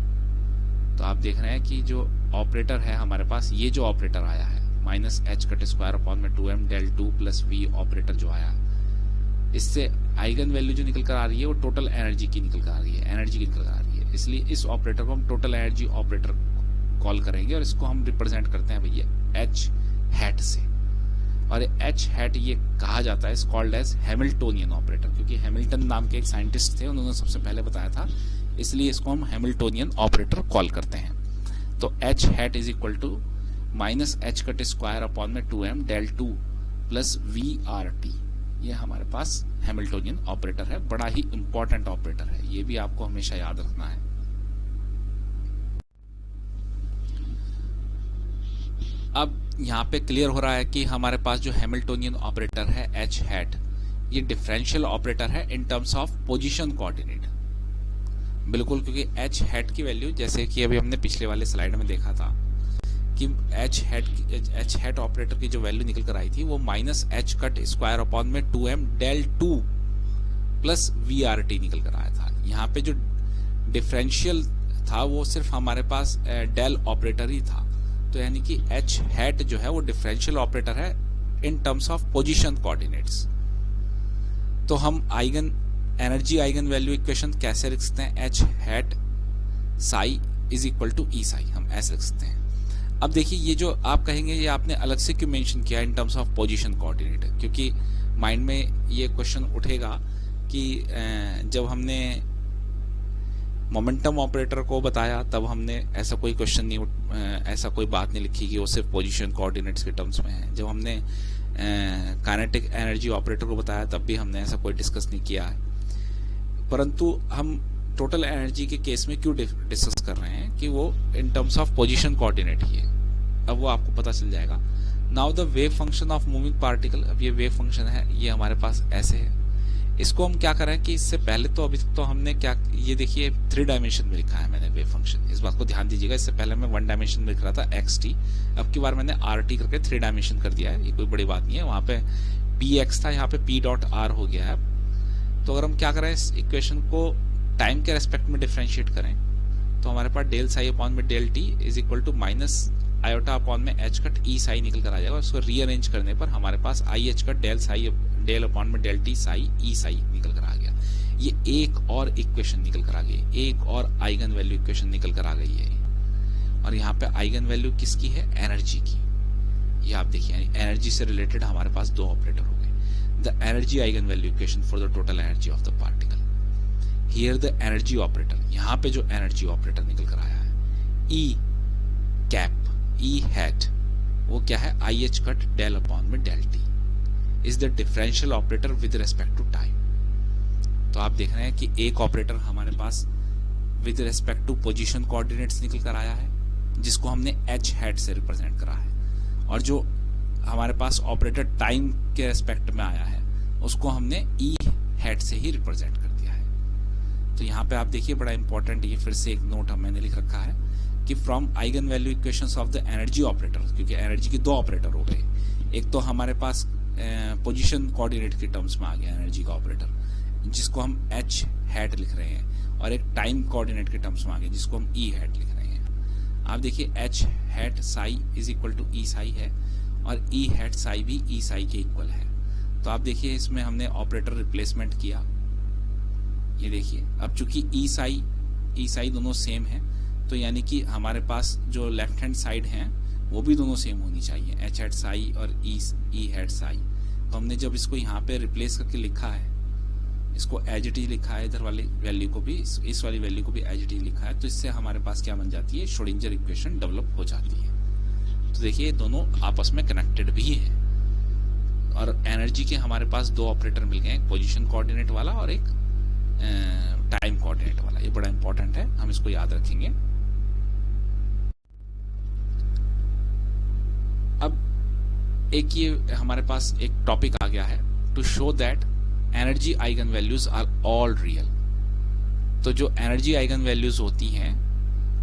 A: तो आप देख रहे हैं कि जो ऑपरेटर है हमारे पास, ये जो ऑपरेटर आया है minus H cut square upon में 2m del 2 plus we operator जो आया, इससे आइगन वैल्यू जो निकल कर आ रही है वो टोटल एनर्जी की निकल कर आ रही है, एनर्जी की निकल कर आ रही है। इसलिए इस ऑपरेटर को हम टोटल एनर्जी ऑपरेटर कॉल करेंगे और इसको हम रिप्रेजेंट करते हैं भैया एच हैट से। और एच हैट ये कहा जाता है is called as Hamiltonian operator, क्योंकि हैमिल्टन नाम के एक साइंटिस्ट थे, उन्होंने सबसे पहले बताया था, इसलिए इसको हम हैमिल्टोनियन ऑपरेटर कॉल करते हैं। तो H hat is equal to minus H cut square upon में 2m del 2 plus V R T, ये हमारे पास हैमिल्टोनियन ऑपरेटर है। बड़ा ही इंपॉर्टेंट ऑपरेटर है, ये भी आपको हमेशा याद रखना है। अब यहाँ पे क्लियर हो रहा है कि हमारे पास जो हैमिल्टोनियन ऑपरेटर है एच हैट, ये डिफरेंशियल ऑपरेटर है in terms of position coordinate. बिल्कुल, क्योंकि एच हैट की वैल्यू जैसे कि अभी हमने पिछले वाले स्लाइड में देखा था कि एच हैट ऑपरेटर की जो वैल्यू निकल कर आई थी वो minus H cut square upon में 2m del 2 plus V R T निकल कर आया था। यहाँ पे जो डिफरेंशियल था वो सिर्फ हमारे पास डेल ऑपरेटर ही था, तो यानी कि एच हैट जो है वो डिफरेंशियल ऑपरेटर है in terms of position coordinates. तो हम eigen energy eigen value equation कैसे लिख सकते हैं, H hat psi is equal to E psi, हम ऐसे लिख सकते हैं। अब देखिए ये जो आप कहेंगे ये आपने अलग से क्यों मेंशन किया इन टर्म्स ऑफ पोजीशन कोऑर्डिनेट, क्योंकि माइंड में ये क्वेश्चन उठेगा कि जब हमने मोमेंटम ऑपरेटर को बताया तब हमने ऐसा कोई क्वेश्चन नहीं, ऐसा कोई बात नहीं लिखी कि वो सिर्फ पोजीशन कोऑर्डिनेट्स के टर्म्स में है। जब हमने काइनेटिक एनर्जी ऑपरेटर को बताया तब भी हमने ऐसा कोई डिस्कस नहीं किया है। परंतु हम टोटल एनर्जी के केस में क्यों डिस्कस कर रहे हैं कि वो in terms of position coordinate ही है, अब वो आपको पता चल जाएगा। Now the wave function of moving particle, अब ये वेव फंक्शन है, ये हमारे पास ऐसे है। इसको हम क्या करें कि इससे पहले तो अभी तक तो हमने क्या, ये देखिए 3 डायमेंशन में लिखा है मैंने वेव फंक्शन, इस बात को ध्यान दीजिएगा। इससे पहले मैं 1 डायमेंशन में लिख रहा था xt, अब की बार मैंने rt करके 3 डायमेंशन कर दिया है, ये कोई बड़ी बात नहीं है। वहां पे px था, यहाँ पे p डॉट r हो गया है। तो अगर हम क्या करें इस इक्वेशन को टाइम के रेस्पेक्ट में डिफरेंशिएट करें तो हमारे पास डेल साई अपॉन में del T is equal to minus iota upon में एच कट ई साई निकल कर आ जाएगा। उसको रीअरेंज करने पर हमारे पास I H cut del psi del upon में del T psi E psi निकल कर आ गया। ये एक और इक्वेशन निकल कर आ गई, एक और आइगन वैल्यू इक्वेशन निकल कर आ गई है। और यहाँ पे आइगन वैल्यू किसकी है, एनर्जी की। ये आप देखिए एनर्जी से रिलेटेड हमारे पास 2 ऑपरेटर हो गए। The energy eigen value equation for the total energy of the particle, here the energy operator, यहाँ पे जो एनर्जी ऑपरेटर निकल कर आया है ई कैप ई हैट, वो क्या है, I H cut del upon में del T is the differential operator with respect to time. तो आप देख रहे हैं कि एक ऑपरेटर हमारे पास with respect to position coordinates निकल कर आया है जिसको हमने एच हैट से रिप्रेजेंट करा है, और जो हमारे पास ऑपरेटर टाइम के रेस्पेक्ट में आया है उसको हमने ई हैट से ही रिप्रेजेंट कर दिया है। तो यहाँ पे आप देखिए बड़ा इंपॉर्टेंट, ये फिर से एक नोट मैंने लिख रखा है कि from eigen value equations of the energy operator, क्योंकि एनर्जी के 2 ऑपरेटर हो गए, एक तो हमारे पास पोजीशन कोऑर्डिनेट के टर्म्स में आ गया एनर्जी का ऑपरेटर जिसको हम एच हैट लिख रहे हैं, और एक टाइम कोऑर्डिनेट के टर्म्स में आ गया जिसको हम ई हैट लिख रहे हैं। आप देखिए H hat psi is equal to E psi है और ई हैट साई भी ई साई के इक्वल है। तो आप देखिए इसमें हमने ऑपरेटर रिप्लेसमेंट किया, ये देखिए अब चूंकि ई साई दोनों सेम है तो यानी कि हमारे पास जो लेफ्ट हैंड साइड है वो भी दोनों सेम होनी चाहिए, एच हैट साई और ई हैट साई। तो हमने जब इसको यहाँ पे रिप्लेस करके लिखा है, इसको एज इट इज लिखा है, इधर वाली वैल्यू को भी इस वाली वैल्यू को भी एज इट इज लिखा है, तो इससे हमारे पास क्या बन जाती है, श्रोडिंगर इक्वेशन डेवलप हो जाती है। तो देखिए दोनों आपस में कनेक्टेड भी है, और एनर्जी के हमारे पास 2 ऑपरेटर मिल गए, एक पोजीशन कोऑर्डिनेट वाला और एक टाइम कोऑर्डिनेट वाला। ये बड़ा इंपॉर्टेंट है, हम इसको याद रखेंगे। अब एक ये हमारे पास एक टॉपिक आ गया है, to show that energy eigen values are all real. तो जो एनर्जी आइगन वैल्यूज होती हैं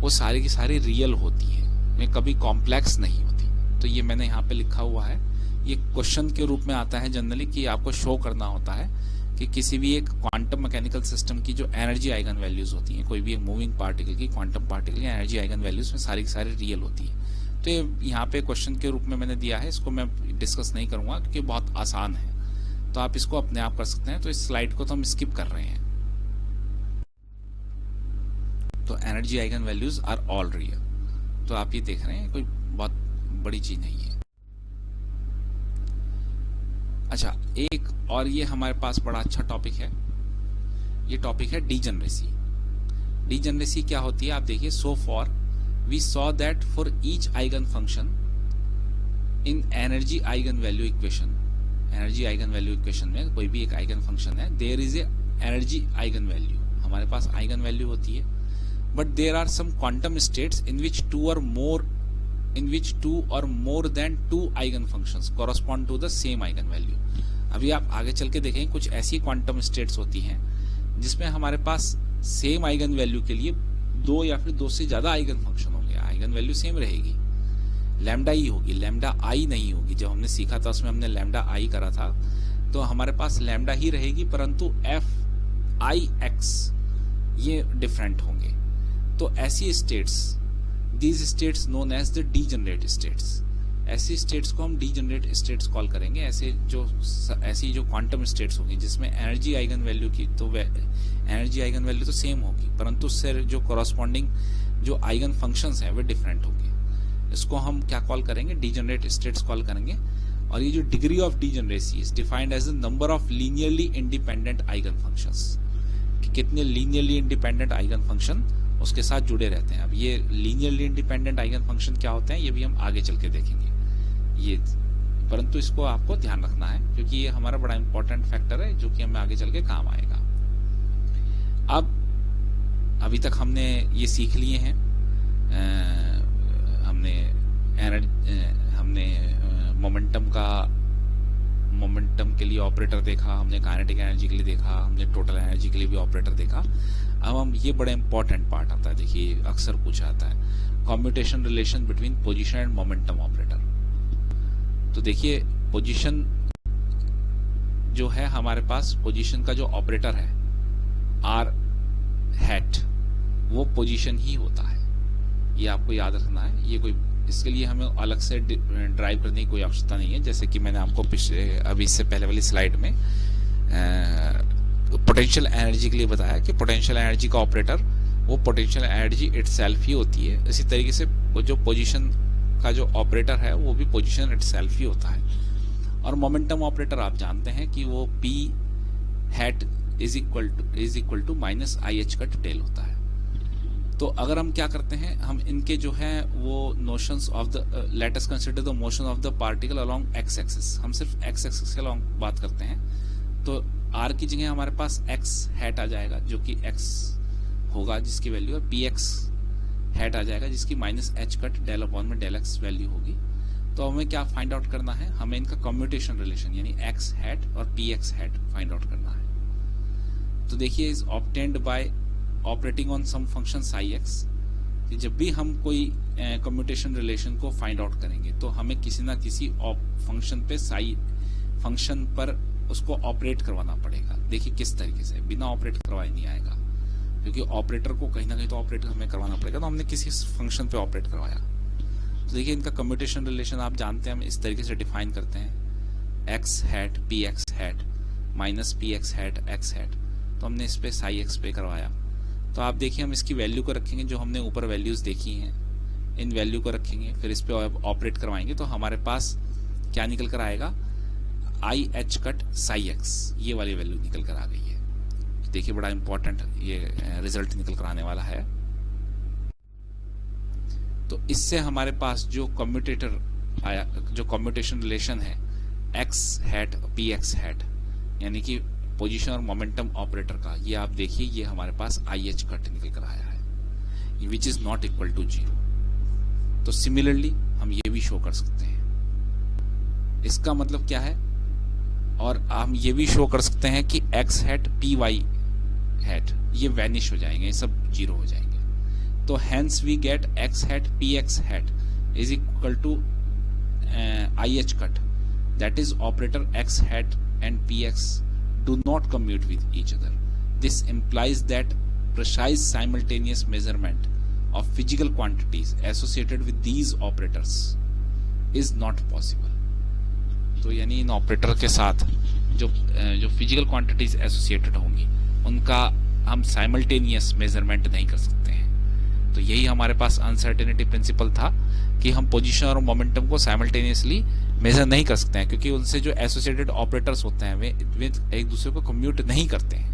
A: वो सारी की सारी रियल होती हैं, वे कभी कॉम्प्लेक्स नहीं होती। तो ये मैंने यहाँ पे लिखा हुआ है, ये क्वेश्चन के रूप में आता है जनरली कि आपको शो करना होता है कि किसी भी एक क्वांटम मैकेनिकल सिस्टम की जो एनर्जी आइगन वैल्यूज होती हैं, कोई भी एक मूविंग पार्टिकल की, क्वांटम पार्टिकल की एनर्जी आइगन वैल्यूज में सारी की सारी रियल होती है।
B: तो ये यहाँ पे क्वेश्चन के रूप में मैंने दिया है, इसको मैं डिस्कस नहीं करूँगा क्योंकि बहुत आसान है, तो आप इसको अपने आप कर सकते हैं। तो इस स्लाइड को तो हम स्किप कर रहे हैं। तो energy eigen values are all real, तो आप ये देख रहे हैं, कोई बहुत बड़ी चीज नहीं है। अच्छा, एक और ये हमारे पास बड़ा अच्छा टॉपिक है, ये टॉपिक है डीजनरेसी। डीजनरेसी क्या होती है आप देखिए। So for we saw that for each eigen function in energy eigen value equation, energy eigen value equation में कोई भी एक आइगन फंक्शन है, there is a energy eigen value, हमारे पास आइगन वैल्यू होती है। But there are some quantum states in which two or more than two eigen functions correspond to the same eigen value। अभी आप आगे चल के देखें, कुछ ऐसी क्वांटम स्टेट्स होती हैं जिसमें हमारे पास सेम आइगन वैल्यू के लिए दो या फिर दो से ज्यादा आइगन फंक्शन होंगे, आइगन वैल्यू सेम रहेगी, लैम्डा ई होगी, लैम्डा आई नहीं होगी। जब हमने सीखा था उसमें हमने लैम्डा आई करा था, तो हमारे पास लैम्डा ही रहेगी, परंतु एफ आई एक्स ये डिफरेंट होंगे। तो ऐसी states, these states known as the degenerate states, ऐसी स्टेट्स को हम डीजनरेट स्टेट्स कॉल करेंगे। ऐसी जो क्वांटम स्टेट्स होंगी जिसमें एनर्जी आइगन वैल्यू की तो एनर्जी आइगन वैल्यू तो सेम होगी, परंतु उससे जो कॉरस्पॉन्डिंग जो आइगन फंक्शंस हैं वे डिफरेंट होंगे। इसको हम क्या कॉल करेंगे, डीजनरेट स्टेट्स कॉल करेंगे। और ये जो degree of degeneracy is defined as the number of linearly independent eigen functions, कितने लीनियरली इंडिपेंडेंट आइगन फंक्शन उसके साथ जुड़े रहते हैं। अब ये लीनियरली इंडिपेंडेंट आइगन फंक्शन क्या होते हैं ये भी हम आगे चल के देखेंगे ये, परंतु इसको आपको ध्यान रखना है क्योंकि ये हमारा बड़ा इंपॉर्टेंट फैक्टर है जो कि हमें आगे चल के काम आएगा। अब अभी तक हमने ये सीख लिए हैं, हमने मोमेंटम के लिए ऑपरेटर देखा, हमने काइनेटिक एनर्जी के लिए देखा, हमने टोटल एनर्जी के लिए भी ऑपरेटर देखा। अब हम ये बड़ा इंपॉर्टेंट पार्ट आता है, देखिए अक्सर पूछा जाता है, commutation relation between position and momentum operator. तो देखिए पोजीशन जो है हमारे पास, पोजीशन का जो ऑपरेटर है आर हैट, वो पोजीशन ही होता है, ये आपको याद रखना है। ये कोई इसके लिए हमें अलग से ड्राइव करने की कोई आवश्यकता नहीं है, जैसे कि मैंने आपको अभी इससे पहले वाली स्लाइड में पोटेंशियल एनर्जी के लिए बताया कि पोटेंशियल एनर्जी का ऑपरेटर वो पोटेंशियल एनर्जी इटसेल्फ ही होती है। इसी तरीके से वो जो पोजीशन का जो ऑपरेटर है वो भी पोजीशन इटसेल्फ ही होता है। और मोमेंटम ऑपरेटर आप जानते हैं कि वो P hat is equal to minus I H cut del होता है। तो अगर हम क्या करते हैं, हम इनके जो है वो notions of the, let us consider the motion of the particle along X axis, हम सिर्फ एक्स एक्सिस के अलोंग बात करते हैं। तो आर की जगह हमारे पास एक्स हैट आ जाएगा जो कि एक्स होगा जिसकी वैल्यू है, पी एक्स हैट आ जाएगा जिसकी minus H cut del upon में डेल एक्स वैल्यू होगी। तो हमें क्या फाइंड आउट करना है, हमें इनका कम्यूटेशन रिलेशन यानी एक्स हैट और P X hat find out करना है। तो देखिए is obtained by operating on some function psi X. जब भी हम कोई कम्यूटेशन रिलेशन को फाइंड आउट करेंगे तो हमें किसी ना किसी फंक्शन पे साई फंक्शन पर उसको ऑपरेट करवाना पड़ेगा। देखिए किस तरीके से, बिना ऑपरेट करवाए नहीं आएगा, क्योंकि ऑपरेटर को कहीं ना कहीं तो ऑपरेट हमें करवाना पड़ेगा। तो हमने किसी फंक्शन पे ऑपरेट करवाया। तो देखिए इनका कम्यूटेशन रिलेशन आप जानते हैं, हम इस तरीके से डिफाइन करते हैं, x hat P X hat minus P X hat x hat. तो हमने इस पे साई एक्स पे करवाया। तो आप देखिए हम इसकी वैल्यू को रखेंगे, जो हमने ऊपर वैल्यूज देखी हैं इन वैल्यू को रखेंगे, फिर इस पे ऑपरेट करवाएंगे तो हमारे पास क्या निकल कर आएगा, आई एच कट साई एक्स, ये वाली वैल्यू निकल कर आ गई है। देखिए बड़ा इंपॉर्टेंट ये रिजल्ट निकल कर आने वाला है। तो इससे हमारे पास जो कम्यूटेटर आया, जो कम्यूटेशन रिलेशन है x hat P X hat यानी कि पोजीशन और मोमेंटम ऑपरेटर का, ये आप देखिए ये हमारे पास आई एच कट निकल कर आया है, which is not equal to 0। तो सिमिलरली हम ये भी शो कर सकते हैं। इसका मतलब क्या है, और हम ये भी शो कर सकते हैं कि X hat P Y hat ये वैनिश हो जाएंगे, ये सब 0 हो जाएंगे। तो hence we get X hat P X hat is equal to I H cut, that is operator X hat and P X do not commute with each other. This implies that precise simultaneous measurement of physical quantities associated with these operators is not possible। तो यानी इन operator के साथ जो physical quantities associated होंगी उनका हम simultaneous measurement नहीं कर सकते हैं। तो यही हमारे पास अनसर्टेनिटी प्रिंसिपल था कि हम पोजीशन और मोमेंटम को साइमल्टेनियसली मेजर नहीं कर सकते हैं, क्योंकि उनसे जो एसोसिएटेड ऑपरेटर्स होते हैं वे एक दूसरे को कम्यूट नहीं करते हैं,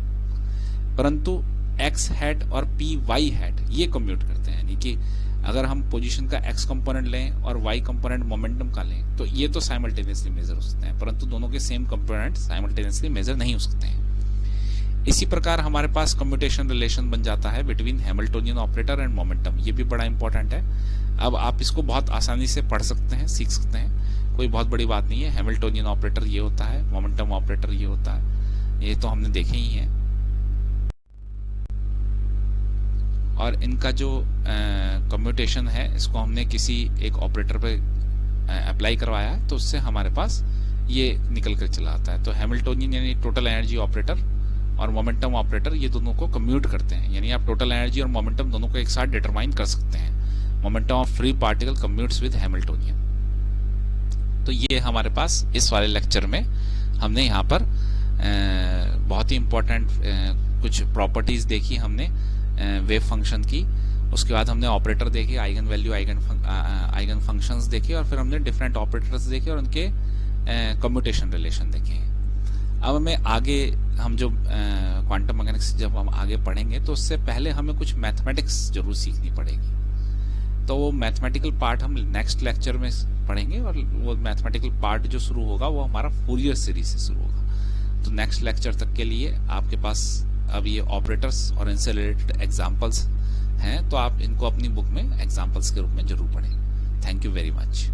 B: परंतु एक्स हैट और पी वाई हैट ये कम्यूट करते हैं। यानी कि अगर हम पोजीशन का एक्स कंपोनेंट लें और वाई कंपोनेंट मोमेंटम का लें तो ये तो साइमल्टेनियसली मेजर हो सकते हैं, परंतु दोनों के सेम कंपोनेंट साइमल्टेनियसली मेजर नहीं हो सकते हैं। इसी प्रकार हमारे पास कम्यूटेशन रिलेशन बन जाता है between Hamiltonian operator and momentum. ये भी बड़ा इंपॉर्टेंट है। अब आप इसको बहुत आसानी से पढ़ सकते हैं, सीख सकते हैं, कोई बहुत बड़ी बात नहीं है। हैमिल्टोनियन ऑपरेटर ये होता है, मोमेंटम ऑपरेटर ये होता है, ये तो हमने देखे ही है। और इनका जो कम्यूटेशन है इसको हमने किसी एक ऑपरेटर पे अप्लाई करवाया है, तो उससे हमारे पास ये निकल कर चला आता है। तो हैमिल्टोनियन यानी टोटल एनर्जी ऑपरेटर और मोमेंटम ऑपरेटर ये दोनों को कम्यूट करते हैं, यानी आप टोटल एनर्जी और मोमेंटम दोनों को एक साथ डिटरमाइन कर सकते हैं। Momentum of free particle commutes with Hamiltonian. तो ये हमारे पास इस वाले लेक्चर में हमने यहाँ पर बहुत ही इंपॉर्टेंट कुछ प्रॉपर्टीज देखी हमने वेव फंक्शन की। उसके बाद हमने ऑपरेटर देखे, आइगन वैल्यू, आइगन फंक्शंस देखे, और फिर हमने डिफरेंट ऑपरेटर्स देखे और उनके कम्यूटेशन रिलेशन देखे। अब हमें आगे हम जो क्वांटम मैकेनिक्स जब हम आगे पढ़ेंगे तो उससे पहले हमें कुछ मैथमेटिक्स जरूर सीखनी पड़ेगी। तो वो मैथमेटिकल पार्ट हम नेक्स्ट लेक्चर में पढ़ेंगे, और वो मैथमेटिकल पार्ट जो शुरू होगा वो हमारा फूरियर सीरीज से शुरू होगा। तो नेक्स्ट लेक्चर तक के लिए आपके पास अब ये ऑपरेटर्स और इनसे रिलेटेड एग्जाम्पल्स हैं, तो आप इनको अपनी बुक में एग्जाम्पल्स के रूप में जरूर पढ़ें। Thank you very much.